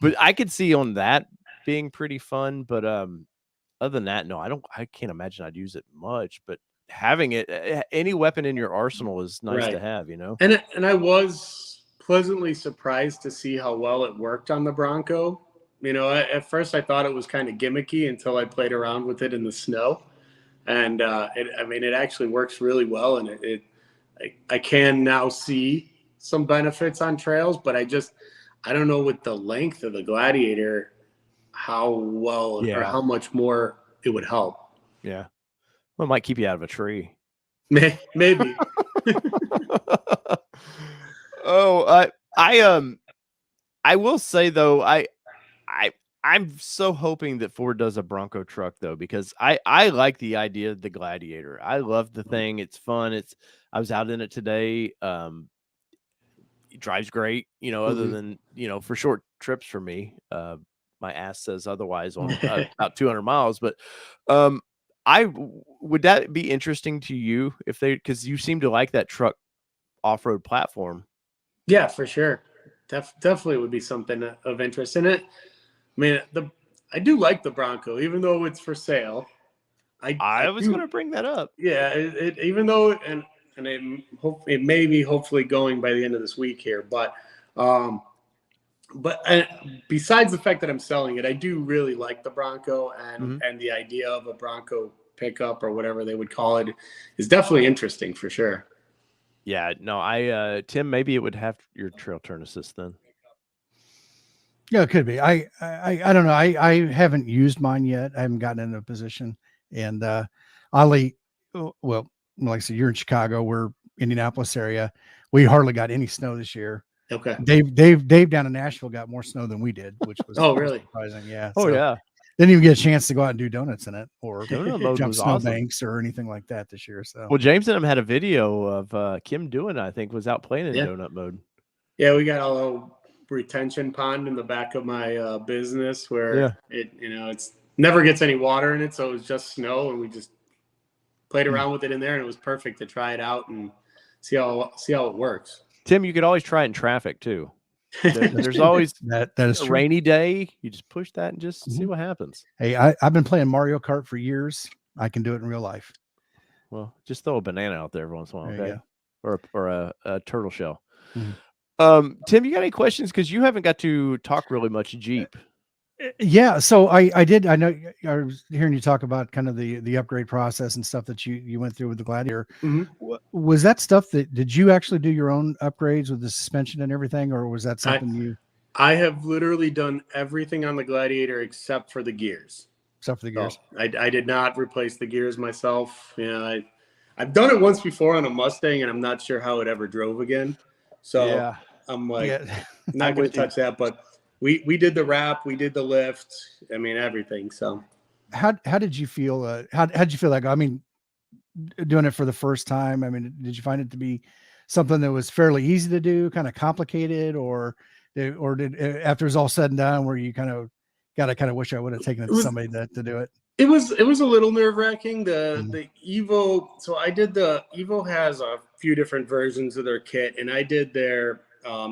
But I could see on that being pretty fun. But other than that, no, I can't imagine I'd use it much. But having it, any weapon in your arsenal is nice to have, And I was pleasantly surprised to see how well it worked on the Bronco. At first I thought it was kind of gimmicky until I played around with it in the snow, and it actually works really well. And I can now see some benefits on trails, but I don't know with the length of the Gladiator how well or how much more it would help. Yeah, well, it might keep you out of a tree. Maybe. Oh, I will say though, I I'm so hoping that Ford does a Bronco truck though, because I like the idea of the Gladiator. I love the thing. It's fun. I was out in it today. It drives great, other Mhm. than, for short trips for me. My ass says otherwise on about 200 miles, but um would that be interesting to you if because you seem to like that truck off-road platform. Yeah, for sure. Definitely would be something of interest in it. I mean, I do like the Bronco, even though it's for sale. I I was do, gonna bring that up. yeah. Even though and it may be hopefully going by the end of this week here, um, but besides the fact that I'm selling it, I do really like the Bronco Mhm. and the idea of a Bronco pickup or whatever they would call it is definitely interesting for sure. Yeah, no, Tim, maybe it would have your trail turn assist then. Yeah, it could be. I don't know. I haven't used mine yet. I haven't gotten into a position. And Ollie, well, like I said, you're in Chicago. We're Indianapolis area. We hardly got any snow this year. Okay. Dave down in Nashville got more snow than we did, which was Oh, really? surprising. Yeah. Oh So yeah. didn't even get a chance to go out and do donuts in it or Donut mode jump was awesome. snowbanks or anything like that this year. So Well, James and him had a video of Kim doing it, I think, was out playing in Yeah. donut mode. Yeah, we got a little retention pond in the back of my business where it's never gets any water in it, so it was just snow, and we just played around with it in there, and it was perfect to try it out and see how it works. Tim, you could always try it in traffic too. There's always that is a true. rainy day. You just push that and just see Mhm. what happens. Hey, I've been playing Mario Kart for years. I can do it in real life. Well, just throw a banana out there every once in a while, There you okay? Or a turtle shell. Mhm. Tim, you got any questions? Because you haven't got to talk really much Jeep. Yeah, so I did. I know I was hearing you talk about kind of the upgrade process and stuff that you went through with the Gladiator. Mhm. Was that stuff that did you actually do your own upgrades with the suspension and everything, or was that something you I have literally done everything on the Gladiator except for the gears. stuff for the So gears? I did not replace the gears myself. I've done it once before on a Mustang, and I'm not sure how it ever drove again. So Yeah, I'm like, Yeah, not I'm going with to you. touch that. But we did the wrap, we did the lift. I mean, everything. So how did you feel? How did you feel like? I mean, doing it for the first time. I mean, did you find it to be something that was fairly easy to do, kind of complicated, or did after it's all said and done, where you kind of got to kind of wish I would have taken it it to was somebody to do it? it was a little nerve wracking. Mhm. The Evo. So I did the Evo has a few different versions of their kit, and I did their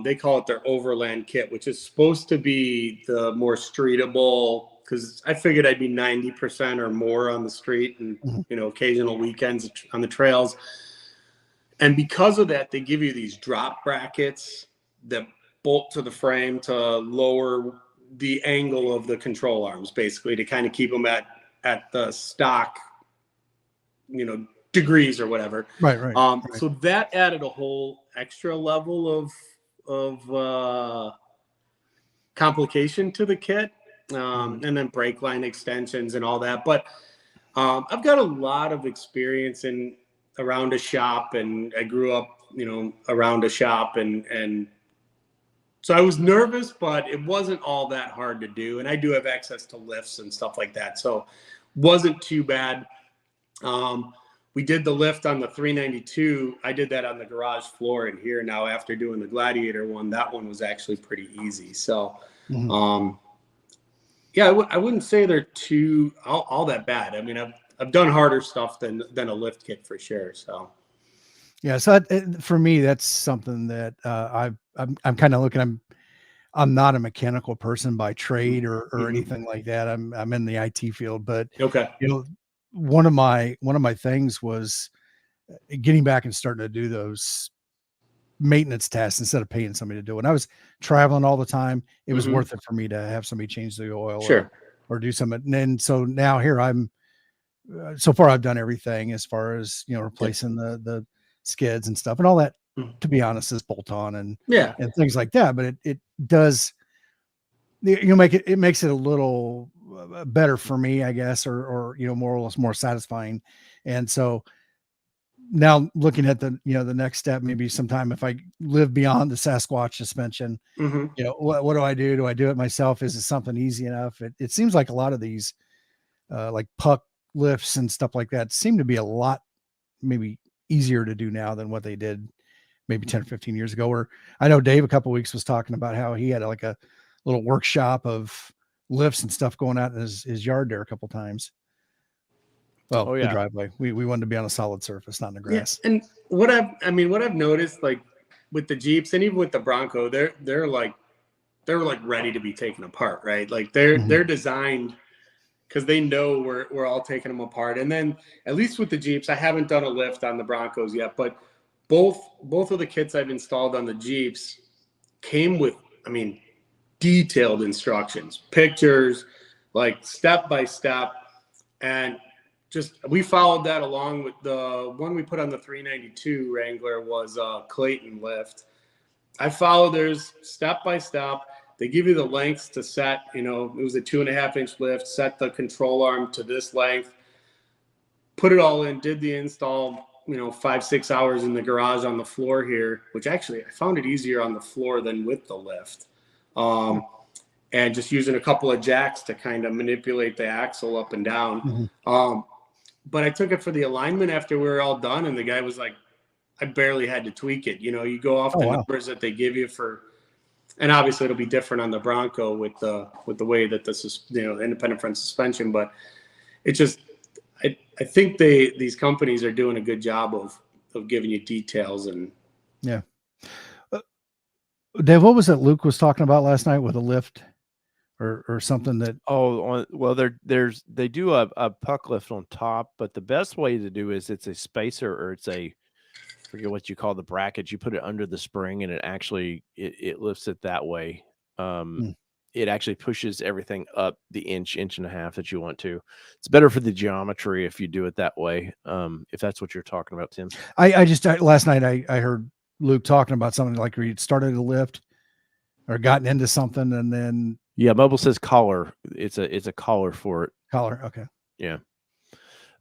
they call it their Overland kit, which is supposed to be the more streetable. Because I figured I'd be 90% or more on the street, and Mhm. occasional weekends on the trails. And because of that, they give you these drop brackets that bolt to the frame to lower the angle of the control arms, basically to kind of keep them at the stock, degrees or whatever. Right. So that added a whole extra level of complication to the kit, Mhm. and then brake line extensions and all that. But I've got a lot of experience in around a shop, and I grew up, around a shop, and so I was nervous, but it wasn't all that hard to do. And I do have access to lifts and stuff like that, so wasn't too bad. We did the lift on the 392. I did that on the garage floor in here. Now, after doing the Gladiator one, that one was actually pretty easy. So, Mhm. yeah, I wouldn't say they're too all that bad. I mean, I've done harder stuff than a lift kit for sure. So Yeah, so for me, that's something that I'm kind of looking. I'm not a mechanical person by trade or mhm. anything like that. I'm in the IT field, but Okay. you know, one of my things was getting back and starting to do those maintenance tests instead of paying somebody to do it. When I was traveling all the time, it was Hmm. worth it for me to have somebody change the oil Sure. or do something. And then, so now here I'm, so far I've done everything as far as, Yeah. replacing the skids and stuff and all that, Mhm. to be honest, is bolt on Yeah. and things like that. But it does, it makes it a little better for me, I guess, or more or less more satisfying. And so now looking at the, the next step, maybe sometime if I live beyond the Sasquatch suspension, what do I do? Do I do it myself? Is it something easy enough? It seems like a lot of these, like puck lifts and stuff like that seem to be a lot, maybe easier to do now than what they did maybe 10 or 15 years ago. Or I know Dave a couple of weeks was talking about how he had like a little workshop of lifts and stuff going out in his yard there a couple times. Well, the driveway. We wanted to be on a solid surface, not in the grass. Yeah. And what I've noticed, like with the Jeeps and even with the Bronco, they're like ready to be taken apart, right? Like they're designed because they know we're all taking them apart. And then at least with the Jeeps, I haven't done a lift on the Broncos yet, but both of the kits I've installed on the Jeeps came with, detailed instructions, pictures, like step by step. And we followed that along with the one we put on the 392 Wrangler was a Clayton lift. I followed theirs step by step. They give you the lengths to set, it was a 2.5-inch lift, set the control arm to this length, put it all in, did the install, 5-6 hours in the garage on the floor here, which actually I found it easier on the floor than with the lift. And just using a couple of jacks to kind of manipulate the axle up and down. But I took it for the alignment after we were all done, and the guy was like, I barely had to tweak it. You go off the numbers that they give you for, and obviously it'll be different on the Bronco with the way that this is, independent front suspension. But it just, I think these companies are doing a good job of giving you details. And yeah. Dave, what was that Luke was talking about last night with a lift or something that? They do a puck lift on top, but the best way to do is it's a spacer, or it's I forget what you call the bracket. You put it under the spring and it actually, it lifts it that way. It actually pushes everything up the inch and a half that you want to. It's better for the geometry if you do it that way. If that's what you're talking about, Tim. Last night I heard Luke talking about something like where you'd started a lift or gotten into something and then. Yeah. Mobile says collar. It's a collar for it. Collar. Okay. Yeah.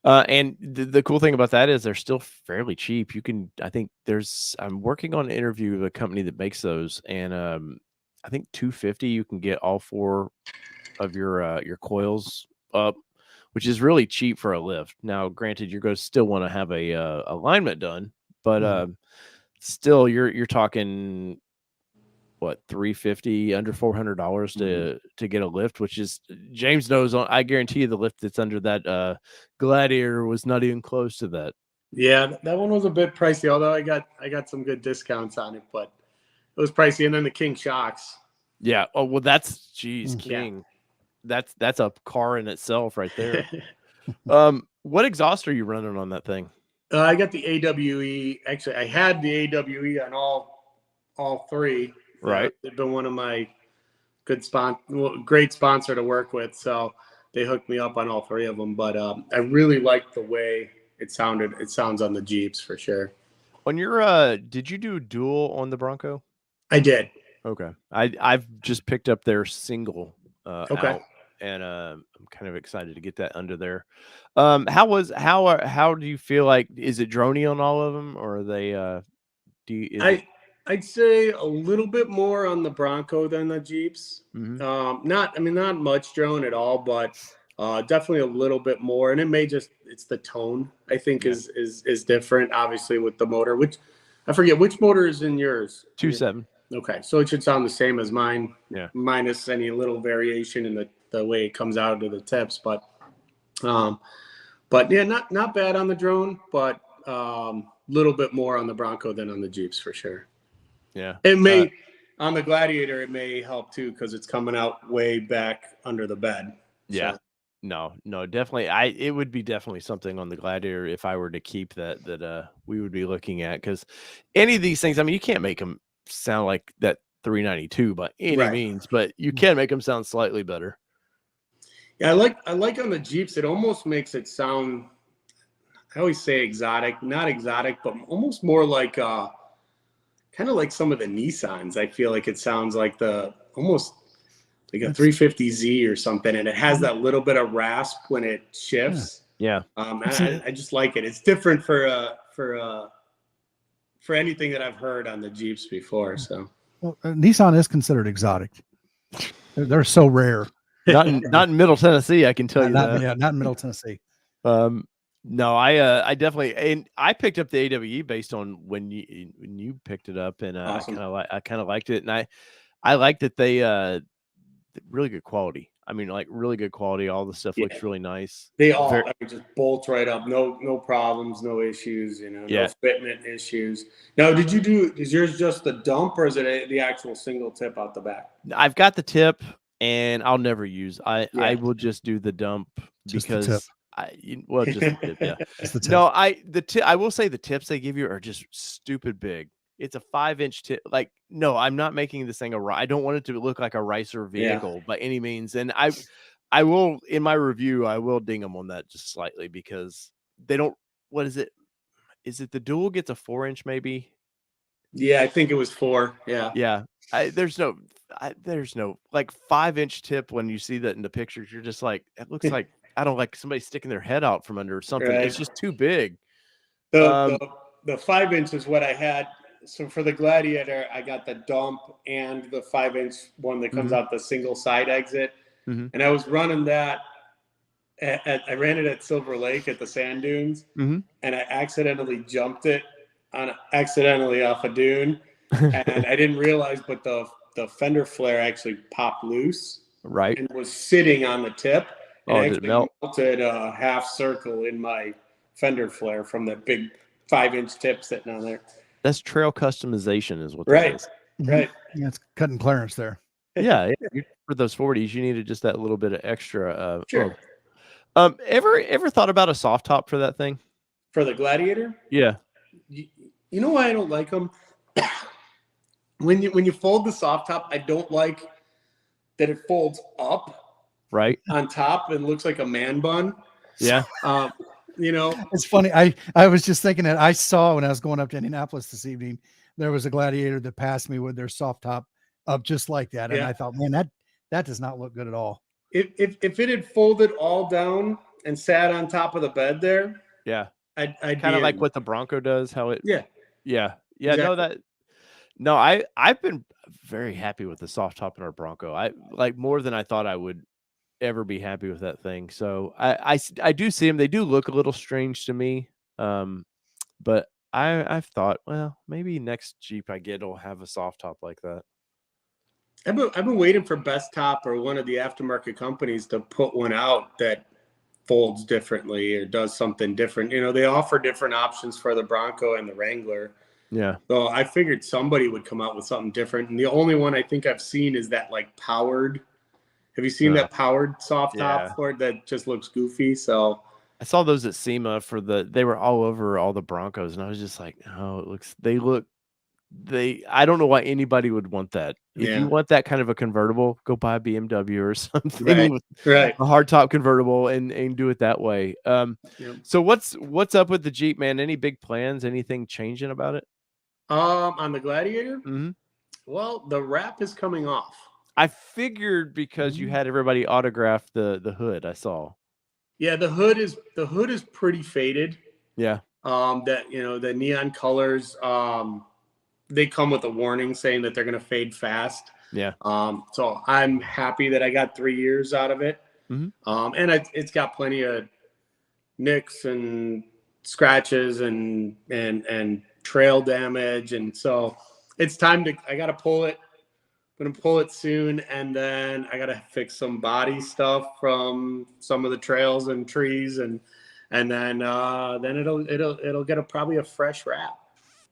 And the cool thing about that is they're still fairly cheap. I'm working on an interview with a company that makes those, and I think $250 you can get all 4 of your coils up, which is really cheap for a lift. Now, granted, you're going to still want to have a alignment done, but still you're talking what, $350, under $400 to get a lift, which is, James knows, I guarantee you the lift that's under that Gladiator was not even close to that. Yeah, that one was a bit pricey, although I got some good discounts on it, but it was pricey. And then the King shocks. Yeah. Oh, well, that's King. Yeah. That's a car in itself right there. What exhaust are you running on that thing? I got the AWE. Actually, I had the AWE on all 3. Right. They've been one of my great sponsor to work with. So they hooked me up on all 3 of them. But I really like the way it sounded. It sounds on the Jeeps for sure. On your, did you do dual on the Bronco? I did. Okay. I've just picked up their single okay. out, and I'm kind of excited to get that under there. How do you feel like, is it droney on all of them, or are they I'd say a little bit more on the Bronco than the Jeeps. Not much drone at all, but definitely a little bit more. And it may it's the tone, I think, is different, obviously, with the motor, which I forget which motor is in yours. 2.7. Okay. So it should sound the same as mine. Yeah. Minus any little variation in the way it comes out of the tips. But yeah, not bad on the drone, but little bit more on the Bronco than on the Jeeps for sure. Yeah. It may on the Gladiator, it may help too because it's coming out way back under the bed. Yeah. So. No, definitely. It would be definitely something on the Gladiator if I were to keep that we would be looking at, because any of these things, you can't make them sound like that 392 by any means, but you can make them sound slightly better. Yeah, I like on the Jeeps, it almost makes it sound, I always say exotic, not exotic, but almost more like kind of like some of the Nissans. I feel like it sounds like almost like a 350Z or something, and it has that little bit of rasp when it shifts. Yeah. I just like it. It's different for for anything that I've heard on the Jeeps before. So Well, Nissan is considered exotic. They're so rare. Not in Middle Tennessee, I can tell you that. Yeah, not in Middle Tennessee. No, I definitely, and I picked up the AWE based on when you picked it up, and Awesome. I kind of liked it, and I liked that they really good quality. I mean, like really good quality. All the stuff looks really nice. They all I mean, just bolt right up. No problems, no issues. No fitment issues. Now, is yours just the dump, or is it the actual single tip out the back? I've got the tip, and I'll never use. I will just do the dump because just the tip, yeah. Just the tip. No, I will say the tips they give you are just stupid big. It's a 5-inch tip. Like, no, I'm not making this thing I don't want it to look like a racer vehicle by any means. And I will, in my review, I will ding them on that just slightly because they don't. What is it? Is it the dual gets a 4-inch maybe? Yeah, I think it was 4. Yeah. Yeah. There's no like 5-inch tip. When you see that in the pictures, you're just like, it looks like, I don't like somebody sticking their head out from under or something. Right. It's just too big. The 5-inch is what I had. So for the Gladiator, I got the dump and the 5-inch one that comes out the single side exit. And I was running that. I ran it at Silver Lake at the sand dunes, and I accidentally jumped it accidentally off a dune, and I didn't realize, but the fender flare actually popped loose, right, and was sitting on the tip. And did it melt? Melted a half circle in my fender flare from that big 5-inch tip sitting on there. That's trail customization, is what that is. Right. Yeah, it's cutting clearance there. Yeah, for those 40s, you needed just that little bit of extra. Sure. Ever thought about a soft top for that thing? For the Gladiator? Yeah. You know why I don't like them? When you fold the soft top, I don't like that it folds up right on top and looks like a man bun. Yeah. It's funny. I was just thinking that I saw when I was going up to Indianapolis this evening, there was a Gladiator that passed me with their soft top up just like that. And I thought, man, that does not look good at all. If it had folded all down and sat on top of the bed there. Yeah. I'd kind of like what the Bronco does, how it. Yeah. Exactly. I've been very happy with the soft top in our Bronco. I like more than I thought I would ever be happy with that thing. So I do see them. They do look a little strange to me. But I've thought, well, maybe next Jeep I get will have a soft top like that. I've been waiting for Best Top or one of the aftermarket companies to put one out that folds differently or does something different. They offer different options for the Bronco and the Wrangler. Yeah. So I figured somebody would come out with something different. And the only one I think I've seen is that like powered. Have you seen that powered soft top for it that just looks goofy? So I saw those at SEMA they were all over all the Broncos, and I was just like, oh, I don't know why anybody would want that. If you want that kind of a convertible, go buy a BMW or something. Right. A hardtop convertible and do it that way. So what's up with the Jeep, man? Any big plans? Anything changing about it? On the Gladiator? Mm-hmm. Well, the wrap is coming off. I figured because you had everybody autograph the hood. I saw. Yeah, the hood is pretty faded. Yeah. The neon colors. They come with a warning saying that they're going to fade fast. Yeah. So I'm happy that I got 3 years out of it. Mm-hmm. And it's got plenty of nicks and scratches and trail damage. And so it's time I got to pull it. I'm going to pull it soon. And then I got to fix some body stuff from some of the trails and trees. And then it'll get probably a fresh wrap.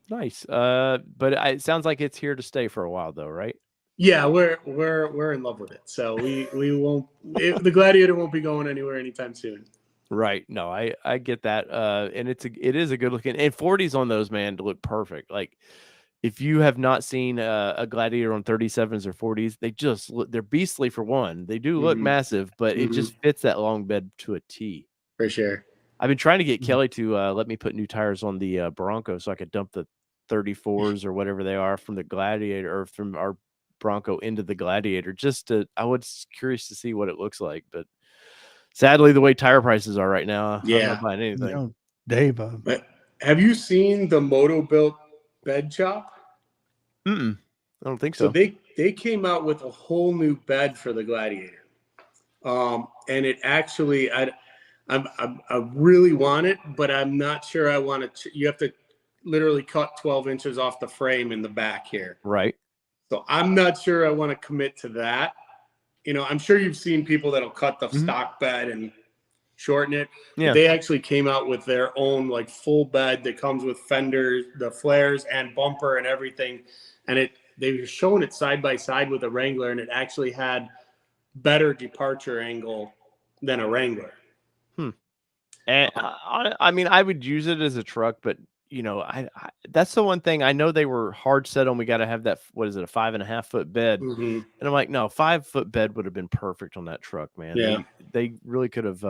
Nice. But it sounds like it's here to stay for a while, though, right? Yeah, we're in love with it. So we won't. The Gladiator won't be going anywhere anytime soon. Right. No, I get that. And it is a good looking, and 40s on those, man, to look perfect. Like if you have not seen a Gladiator on 37s or 40s, they're beastly for one. They do look massive, but it just fits that long bed to a T. For sure. I've been trying to get Kelly to let me put new tires on the Bronco so I could dump the 34s or whatever they are from the Gladiator or from our Bronco into the Gladiator. I was curious to see what it looks like, but sadly, the way tire prices are right now, I'm not buying anything. Dave, Have you seen the Moto built bed shop? I don't think So so. they came out with a whole new bed for the Gladiator, and it actually I really want it, but I'm not sure I want to. You have to literally cut 12 inches off the frame in the back here. Right. So I'm not sure I want to commit to that. I'm sure you've seen people that'll cut the stock bed and shorten it. Yeah. But they actually came out with their own like full bed that comes with fenders, the flares and bumper and everything. And they were showing it side by side with a Wrangler, and it actually had better departure angle than a Wrangler. And I mean, I would use it as a truck, but I that's the one thing I know they were hard set on. We got to have that. What is it, a 5.5 foot bed? Mm-hmm. And I'm like, no, 5 foot bed would have been perfect on that truck, man. Yeah. They really could have.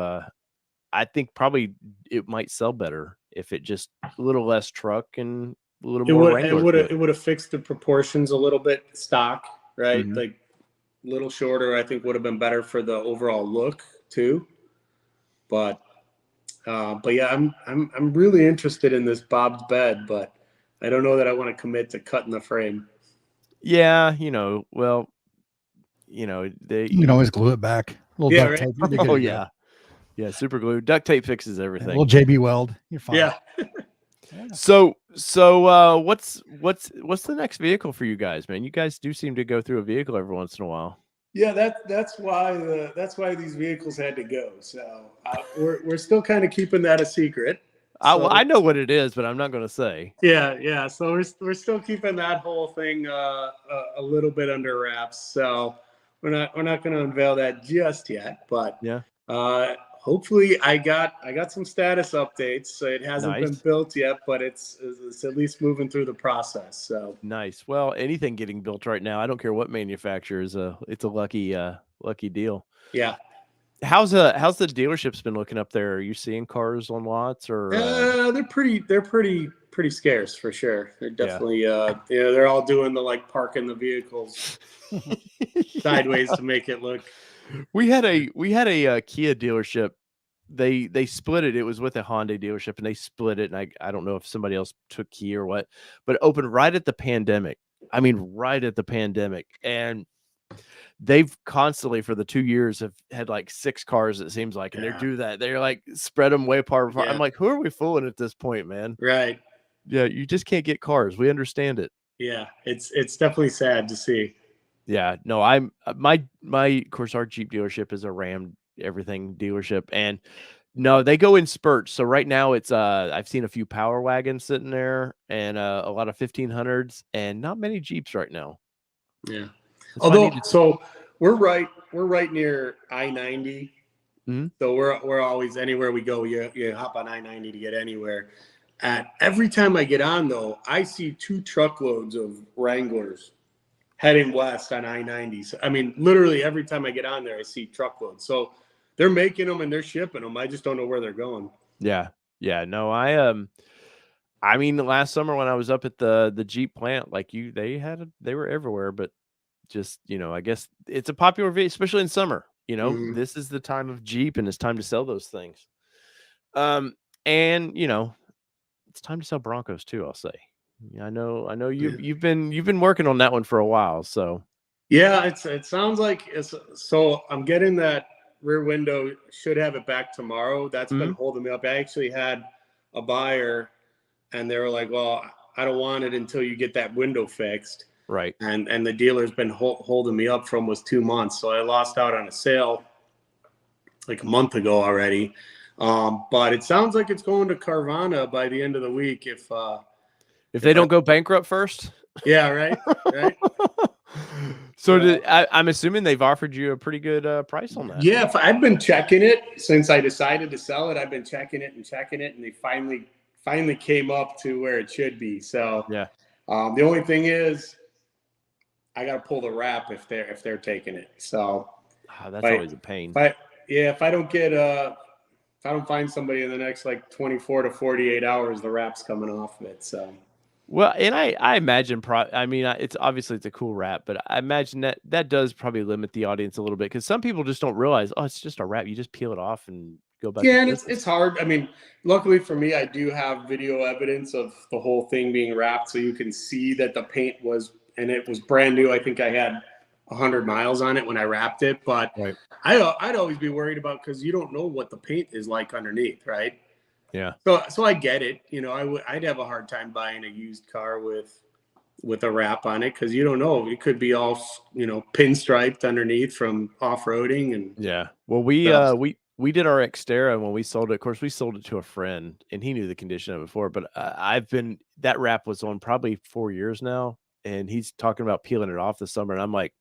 I think probably it might sell better if it just a little less truck and a little more Wrangler. It would have fixed the proportions a little bit stock, right? Mhm. Like a little shorter, I think would have been better for the overall look too. But yeah, I'm really interested in this Bob's bed, but I don't know that I want to commit to cutting the frame. Yeah, well, they. You can always glue it back. A little Yeah, duct right? tape. You'll be good Oh to go. yeah, yeah. Super glue, duct tape fixes A everything. little JB weld. You're fine. Yeah. So what's the next vehicle for you guys, man? You guys do seem to go through a vehicle every once in a while. Yeah, that's why these vehicles had to go. So we're still kind of keeping that a secret. So, I know what it is, but I'm not going to say. Yeah. So we're still keeping that whole thing a little bit under wraps. So we're not going to unveil that just yet. But Yeah. Hopefully I got some status updates. So it hasn't been Nice. built yet, but it's at least moving through the process. So Nice. Well, anything getting built right now, I don't care what manufacturer is it's a lucky deal. yeah. How's the dealership's been looking up there? Are you seeing cars on lots or They're pretty scarce for sure. They're definitely they're all doing the like parking the vehicles sideways to make it look. We had a Kia dealership. They split it. It was with a Hyundai dealership, and they split it. And I don't know if somebody else took Kia or what, but it opened right at the pandemic. I mean, right at the pandemic, and they've constantly for the 2 years have had like 6 cars. It seems like, and they do that. They're like spread them way apart. Yeah. I'm like, who are we fooling at this point, man? Right. Yeah, you just can't get cars. We understand it. Yeah, it's definitely sad to see. Yeah, no, I'm my of course our Jeep dealership is a Ram everything dealership, and no, they go in spurts. So right now it's I've seen a few Power Wagons sitting there and a lot of 1500s and not many Jeeps right now. Yeah. That's why I Although need to- so we're right near I-90. Mhm. So we're always anywhere we go, you hop on I-90 to get anywhere. And every time I get on though, I see 2 truckloads of Wranglers heading west on I-90. So, I mean, literally every time I get on there, I see truckloads. So they're making them and they're shipping them. I just don't know where they're going. Yeah. No, I mean, the last summer when I was up at the Jeep plant, like they were everywhere, but just, I guess it's a popular vehicle, especially in summer. Mhm. This is the time of Jeep and it's time to sell those things. And it's time to sell Broncos too, I'll say. Yeah, I know you've been working on that one for a while, so Yeah, it sounds like so I'm getting that rear window, should have it back tomorrow. That's been holding me up. I actually had a buyer and they were like, well, I don't want it until you get that window fixed. right. And the dealer's been holding me up for almost 2 months. So I lost out on a sale like a month ago already. But it sounds like it's going to Carvana by the end of the week if they don't go bankrupt first. Yeah, right. So I'm assuming they've offered you a pretty good price on that. Yeah, I've been checking it since I decided to sell it. I've been checking it, and they finally came up to where it should be. So yeah. The only thing is, I got to pull the wrap if they're taking it. So that's always a pain. If I don't find somebody in the next like 24 to 48 hours, the wrap's coming off of it. So. Well, and I imagine, it's obviously it's a cool wrap, but I imagine that does probably limit the audience a little bit because some people just don't realize, oh, it's just a wrap. You just peel it off and go about. Yeah, your and business. it's hard. I mean, luckily for me, I do have video evidence of the whole thing being wrapped, so you can see that the paint was, and it was brand new. I think I had 100 miles on it when I wrapped it, but Right. I'd always be worried about, because you don't know what the paint is like underneath, right? Yeah. So I get it. You know, I'd have a hard time buying a used car with a wrap on it, because you don't know. It could be all, you know, pinstriped underneath from off-roading. And Yeah. Well, So- we did our Xterra when we sold it. Of course, we sold it to a friend, and he knew the condition of it before. But that wrap was on probably 4 years now, and he's talking about peeling it off this summer. And I'm like,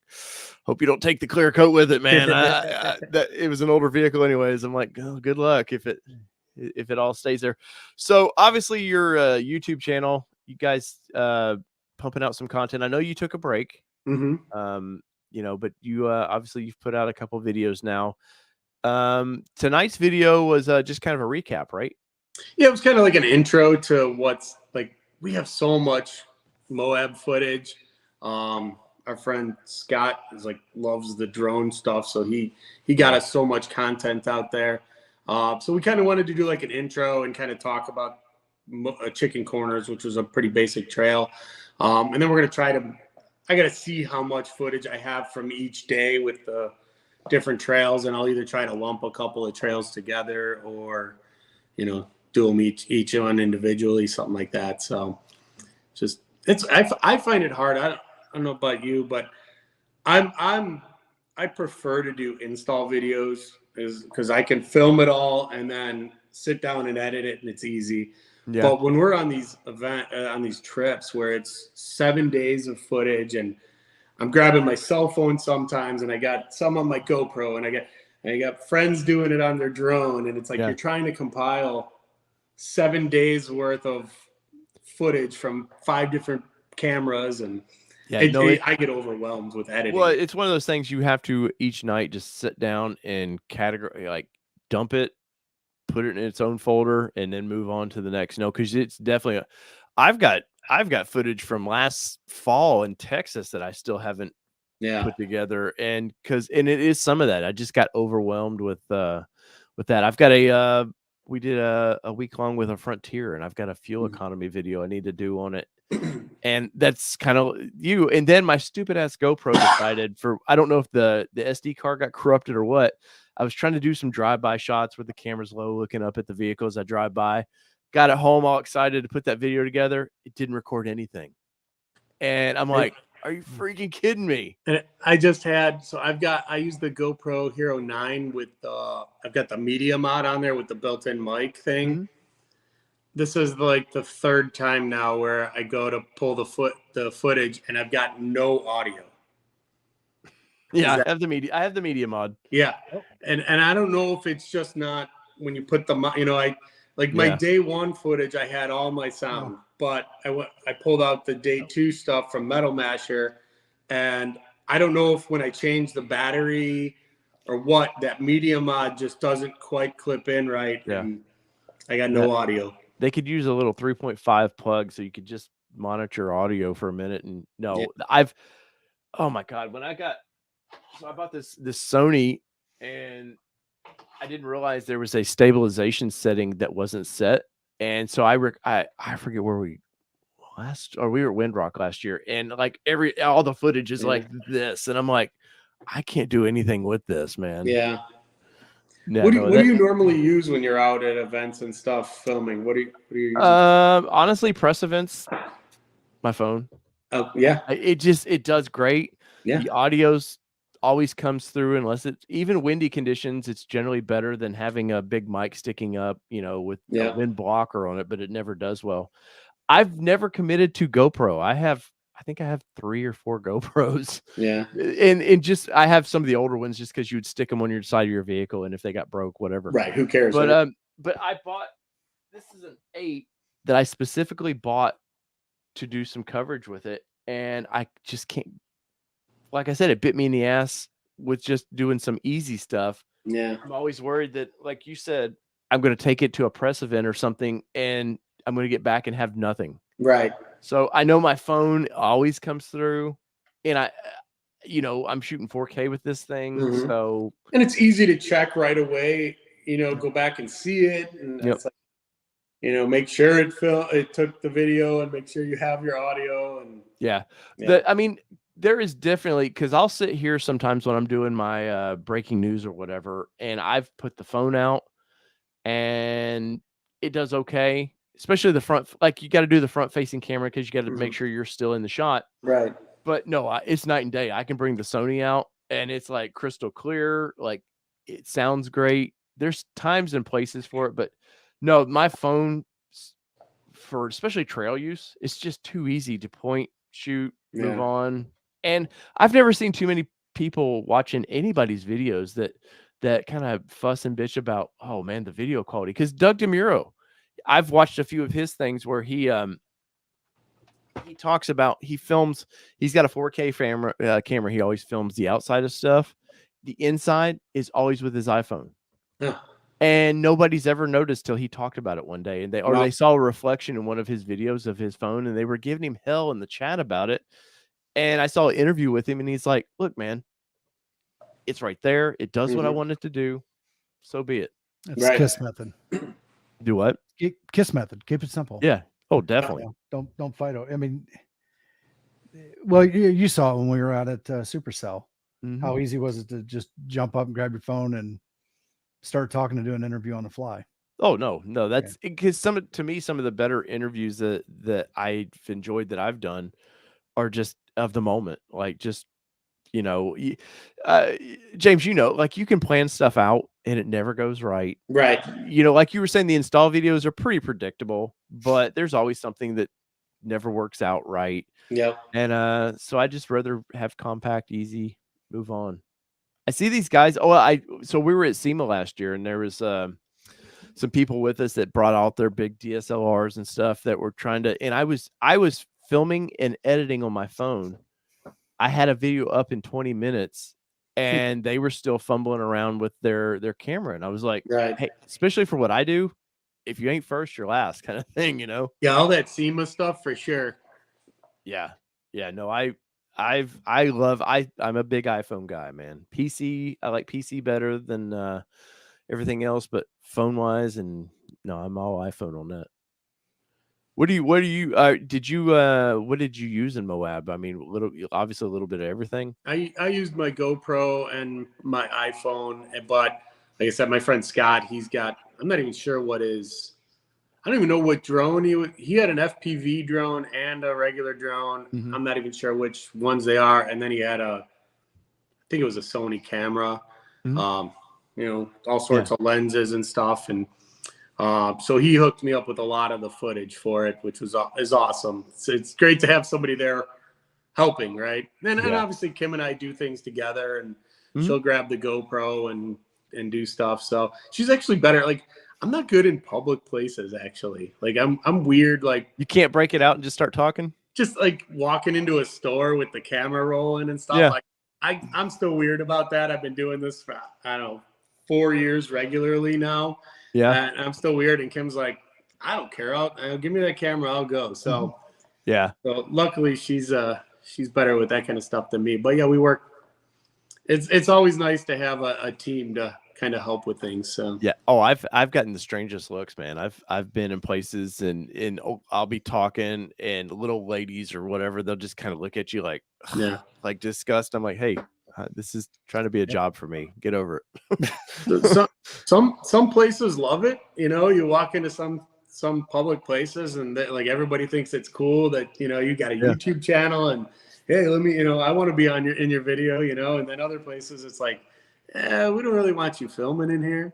hope you don't take the clear coat with it, man. That it was an older vehicle, anyways. I'm like, oh, good luck if it all stays there. So obviously, your YouTube channel, you guys pumping out some content. I know you took a break. Mhm. You know, but you obviously you've put out a couple of videos now. Tonight's video was just kind of a recap, right? Yeah, it was kind of like an intro to what's like. We have so much Moab footage. Our friend Scott is like loves the drone stuff, so he got us so much content out there. So we kind of wanted to do like an intro and kind of talk about Chicken Corners, which was a pretty basic trail, and then we're gonna try to. I gotta see how much footage I have from each day with the different trails, and I'll either try to lump a couple of trails together, or, you know, do them each one individually, something like that. So just I find it hard. I don't know about you, but I prefer to do install videos, is because I can film it all and then sit down and edit it, and it's easy. Yeah. But when we're on these on these trips where it's 7 days of footage, and I'm grabbing my cell phone sometimes, and I got some on my GoPro, and I got friends doing it on their drone, and it's like you're trying to compile 7 days worth of footage from 5 different cameras, and I get overwhelmed with editing. Well, it's one of those things you have to each night just sit down and like dump it, put it in its own folder, and then move on to the next. No, because it's definitely I've got footage from last fall in Texas that I still haven't put together, and it is some of that. I just got overwhelmed with that. I've got we did a week long with a Frontier, and I've got a fuel economy video I need to do on it. And that's kind of you. And then my stupid ass GoPro decided I don't know if the SD card got corrupted or what. I was trying to do some drive-by shots with the cameras low, looking up at the vehicle as I drive by. Got it home all excited to put that video together. It didn't record anything. And I'm like, are you freaking kidding me? And I just had, I use the GoPro Hero 9 with I've got the media mod on there with the built-in mic thing. Mm-hmm. This is like the third time now where I go to pull the footage, and I've got no audio. Yeah, I have the media mod. Yeah, and I don't know if it's just not when you put the my day one footage, I had all my sound, but I pulled out the day 2 stuff from Metal Masher, and I don't know if when I change the battery or what, that media mod just doesn't quite clip in right. Yeah. And I got no audio. They could use a little 3.5 plug so you could just monitor audio for a minute. And oh my God, I bought this Sony, and I didn't realize there was a stabilization setting that wasn't set. And so I forget where we were at Windrock last year, and like all the footage is like this, and I'm like, I can't do anything with this, man. Yeah. Yeah, what do you normally use when you're out at events and stuff filming? What do you use? Honestly, press events, my phone. Oh yeah. It does great. Yeah. The audio's always comes through, unless it's even windy conditions. It's generally better than having a big mic sticking up, with a wind blocker on it, but it never does well. I've never committed to GoPro. I think I have 3 or 4 GoPros. Yeah. And just, I have some of the older ones just because you would stick them on your side of your vehicle, and if they got broke, whatever. Right. Who cares? But but I bought, this is an 8 that I specifically bought to do some coverage with it. And I just can't, like I said, it bit me in the ass with just doing some easy stuff. Yeah. I'm always worried that, like you said, I'm going to take it to a press event or something, and I'm going to get back and have nothing. Right. So I know my phone always comes through, and I'm shooting 4K with this thing. Mhm. So, and it's easy to check right away. go back and see it, and Yep. it's like, make sure it took the video, and make sure you have your audio, and Yeah. yeah. I mean, there is definitely, because I'll sit here sometimes when I'm doing my breaking news or whatever, and I've put the phone out and it does okay, especially the front. Like, you got to do the front facing camera because you got to make sure you're still in the shot. Right. But no, it's night and day. I can bring the Sony out and it's like crystal clear. Like, it sounds great. There's times and places for it, but no, my phone for especially trail use, it's just too easy to point, shoot, move Yeah. on. And I've never seen too many people watching anybody's videos that kind of fuss and bitch about, oh man, the video quality. Because Doug DeMuro, I've watched a few of his things where he talks about, he's got a 4K camera. He always films the outside of stuff. The inside is always with his iPhone. Yeah. And nobody's ever noticed till he talked about it one day, and they saw a reflection in one of his videos of his phone, and they were giving him hell in the chat about it. And I saw an interview with him, and he's like, "Look, man, it's right there. It does what I want it to do. So be it." It's Right. KISS method. Do what? KISS method. Keep it simple. Yeah. Oh, definitely. Don't fight. I mean, well, you saw it when we were out at Supercell. How easy was it to just jump up and grab your phone and start talking and do an interview on the fly? Oh, no, that's because some of the better interviews that I've enjoyed that I've done are just of the moment. Like, just, James, like, you can plan stuff out and it never goes right. Right. Like you were saying, the install videos are pretty predictable, but there's always something that never works out right. Yep. And so I just rather have compact, easy, move on. I see these guys. So we were at SEMA last year, and there was some people with us that brought out their big DSLRs and stuff that were trying to. And I was filming and editing on my phone. I had a video up in 20 minutes, and they were still fumbling around with their camera. And I was like, Right. hey, especially for what I do, if you ain't first, you're last, kind of thing, Yeah, all that SEMA stuff for sure. Yeah. No, I'm a big iPhone guy, man. PC, I like PC better than everything else, but phone wise, and no, I'm all iPhone on that. What did you use in Moab? I mean, obviously a little bit of everything. I used my GoPro and my iPhone, but like I said, my friend Scott, I'm not even sure I don't even know what drone he had an FPV drone and a regular drone. I'm not even sure which ones they are. And then he had I think it was a Sony camera, all sorts of lenses and stuff. And so he hooked me up with a lot of the footage for it, which is awesome. It's great to have somebody there helping, right? And obviously Kim and I do things together, and she'll grab the GoPro and do stuff. So she's actually better. Like, I'm not good in public places, actually. Like, I'm weird. Like, you can't break it out and just start talking. Just like walking into a store with the camera rolling and stuff. Yeah. Like, I'm still weird about that. I've been doing this for, I don't know, 4 years regularly now. Yeah. And I'm still weird. And Kim's like, I don't care. I'll give me that camera. I'll go. So yeah. So luckily she's better with that kind of stuff than me. But yeah, we work. It's always nice to have a team to kind of help with things. So yeah. Oh, I've gotten the strangest looks, man. I've been in places and I'll be talking, and little ladies or whatever, they'll just kind of look at you like, like disgust. I'm like, hey, this is trying to be a job for me. Get over it. some places love it. You walk into some public places and like everybody thinks it's cool that you got a YouTube channel and hey, let me I want to be in your video, and then other places it's like, we don't really want you filming in here,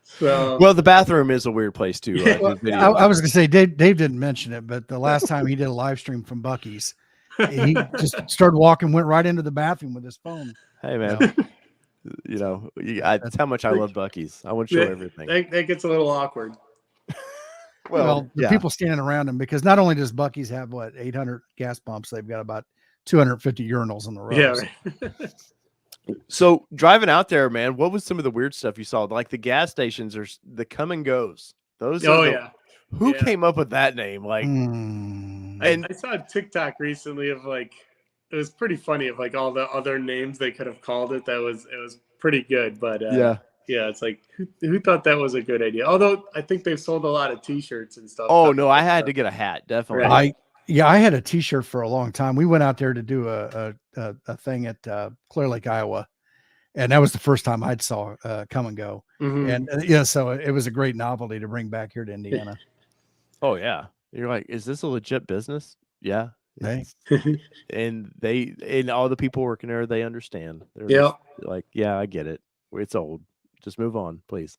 So well, the bathroom is a weird place too. I was gonna say Dave didn't mention it, but the last time he did a live stream from Buc-ee's, he just started walking, went right into the bathroom with his phone. Hey man, that's how much I love Buc-ee's. I want to show everything. That gets a little awkward. Well, the people standing around him, because not only does Buc-ee's have 800 gas pumps, they've got about 250 urinals on the road. Yeah. Right. So driving out there, man, what was some of the weird stuff you saw? Like the gas stations or the come and goes. Those. Who came up with that name? Like, and I saw a TikTok recently of it was pretty funny of all the other names they could have called it. It was pretty good, but yeah, it's like who thought that was a good idea? Although I think they've sold a lot of T-shirts and stuff. Oh no, I had to get a hat, definitely. Right. I had a T-shirt for a long time. We went out there to do a thing at Clear Lake, Iowa, and that was the first time I'd saw Come and Go. Mhm. And yeah, so it was a great novelty to bring back here to Indiana. Oh yeah, you're like, is this a legit business? Yeah, Hey. and all the people working there, they understand. They're Yeah. just like, yeah, I get it. It's old. Just move on, please.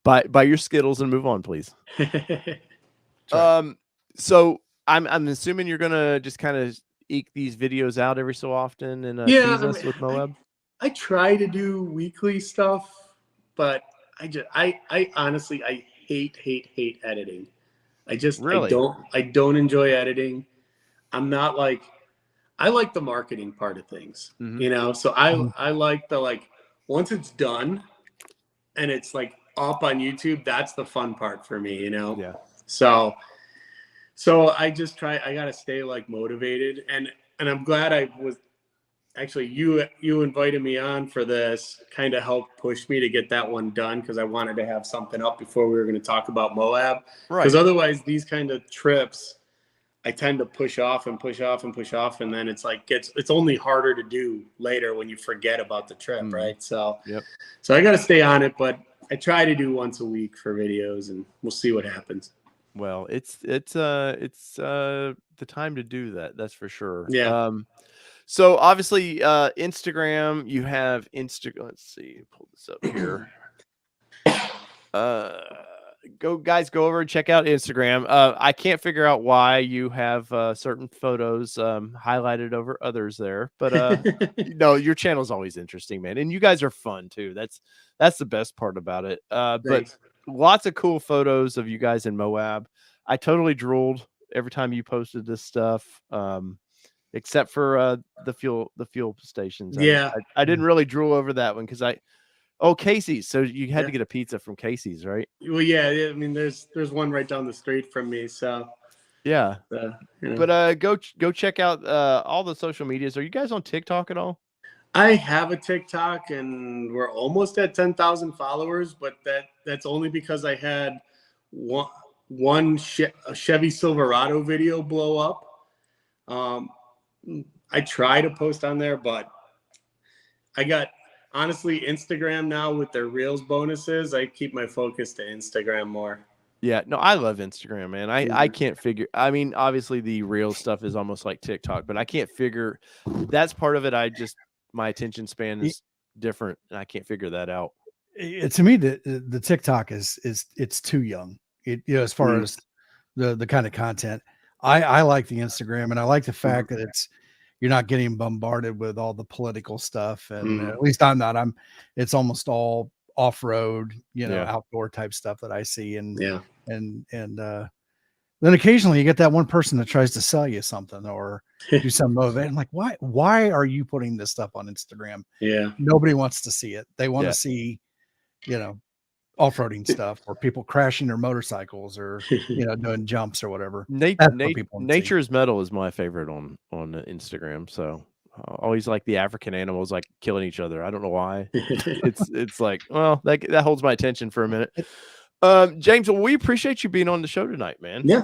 Buy your Skittles and move on, please. Right. So I'm assuming you're gonna just kind of eke these videos out every so often and Yeah, tease us with Moab. I try to do weekly stuff, but I honestly I hate editing. Really? I don't enjoy editing. I'm not like I like the marketing part of things, Mhm. you know. So Mhm. I like the like once it's done and it's like up on YouTube, that's the fun part for me, you know. Yeah. So I just try. I gotta stay like motivated, and I'm glad I was actually you invited me on for this. Kind of helped push me to get that one done because I wanted to have something up before we were going to talk about Moab. Because Right. otherwise, these kind of trips, I tend to push off and push off and push off, and then it's like it's only harder to do later when you forget about the trip, Mhm. right? So Yep. so I got to stay on it, but I try to do once a week for videos, and we'll see what happens. Well, it's the time to do that. That's for sure. Yeah. So obviously, Instagram. You have Instagram. Let's see. Pull this up here. Go over and check out Instagram. I can't figure out why you have certain photos highlighted over others there, but no, your channel's always interesting, man, and you guys are fun too. That's the best part about it. But Thanks. lots of cool photos of you guys in Moab. I totally drooled every time you posted this stuff. Except for the fuel stations. Yeah. I didn't really drool over that one because Casey's. So you had Yeah. to get a pizza from Casey's, right? Well, yeah. I mean, there's one right down the street from me, so Yeah. you know. But go check out all the social medias. Are you guys on TikTok at all? I have a TikTok, and we're almost at 10,000 followers, but that's only because I had a Chevy Silverado video blow up. I try to post on there, but I got honestly Instagram now with their Reels bonuses. I keep my focus to Instagram more. Yeah, no, I love Instagram, man. I Mhm. can't figure. I mean, obviously the real stuff is almost like TikTok, but I can't figure. That's part of it. My attention span is different, and I can't figure that out. To me, the TikTok is it's too young. As far Mm. as the kind of content, I like the Instagram, and I like the fact that you're not getting bombarded with all the political stuff, and Mm. at least I'm not. It's almost all off road, Yeah. outdoor type stuff that I see, and Yeah. then occasionally you get that one person that tries to sell you something or do some motivate. I'm like, why are you putting this stuff on Instagram? Yeah. Nobody wants to see it. They want Yeah. to see, off-roading stuff or people crashing their motorcycles or, doing jumps or whatever. That's what people want to see. Nature's Metal is my favorite on Instagram. So always like the African animals like killing each other. I don't know why. It's like, well, that holds my attention for a minute. James, well, we appreciate you being on the show tonight, man. Yeah.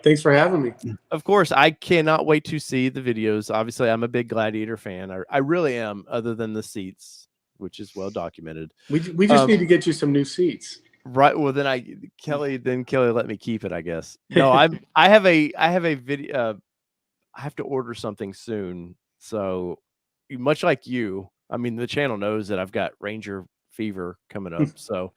Thanks for having me. Of course, I cannot wait to see the videos. Obviously, I'm a big Gladiator fan. I really am, other than the seats, which is well documented. We just need to get you some new seats. Right. Well, then Kelly let me keep it, I guess. No, I have a video. I have to order something soon. So much like you, I mean, the channel knows that I've got Ranger fever coming up. So,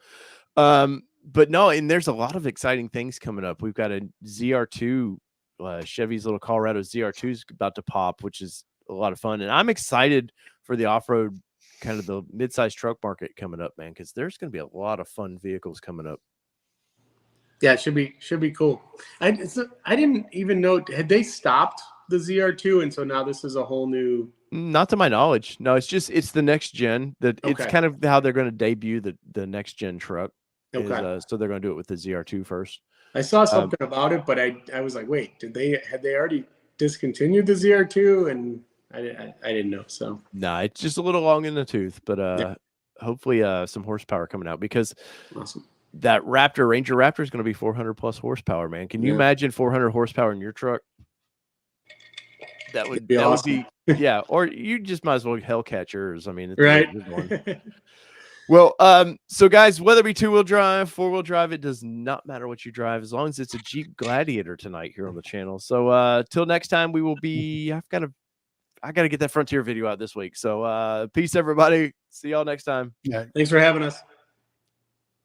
but no, and there's a lot of exciting things coming up. We've got a ZR2, Chevy's little Colorado ZR2 is about to pop, which is a lot of fun. And I'm excited for the off-road, kind of the mid-sized truck market coming up, man, because there's going to be a lot of fun vehicles coming up. Yeah, it should be cool. I didn't even know, had they stopped the ZR2, and so now this is a whole new. Not to my knowledge. No, it's the next gen. It's Okay. kind of how they're going to debut the next gen truck. Okay. So they're going to do it with the ZR2 first. I saw something about it, but I was like, wait, had they already discontinued the ZR2? And I didn't know. So Nah, it's just a little long in the tooth, but hopefully some horsepower coming out, because Awesome. that Ranger Raptor is going to be 400 plus horsepower, man. Can you imagine 400 horsepower in your truck? That would be that awesome. would be, yeah. Or you just might as well Hellcat yours. I mean, it's Right. Well, so guys, whether it be 2-wheel drive, 4-wheel drive, it does not matter what you drive, as long as it's a Jeep Gladiator tonight here on the channel. So till next time, we will be, I gotta get that Frontier video out this week. So peace, everybody. See y'all next time. Yeah. Thanks for having us.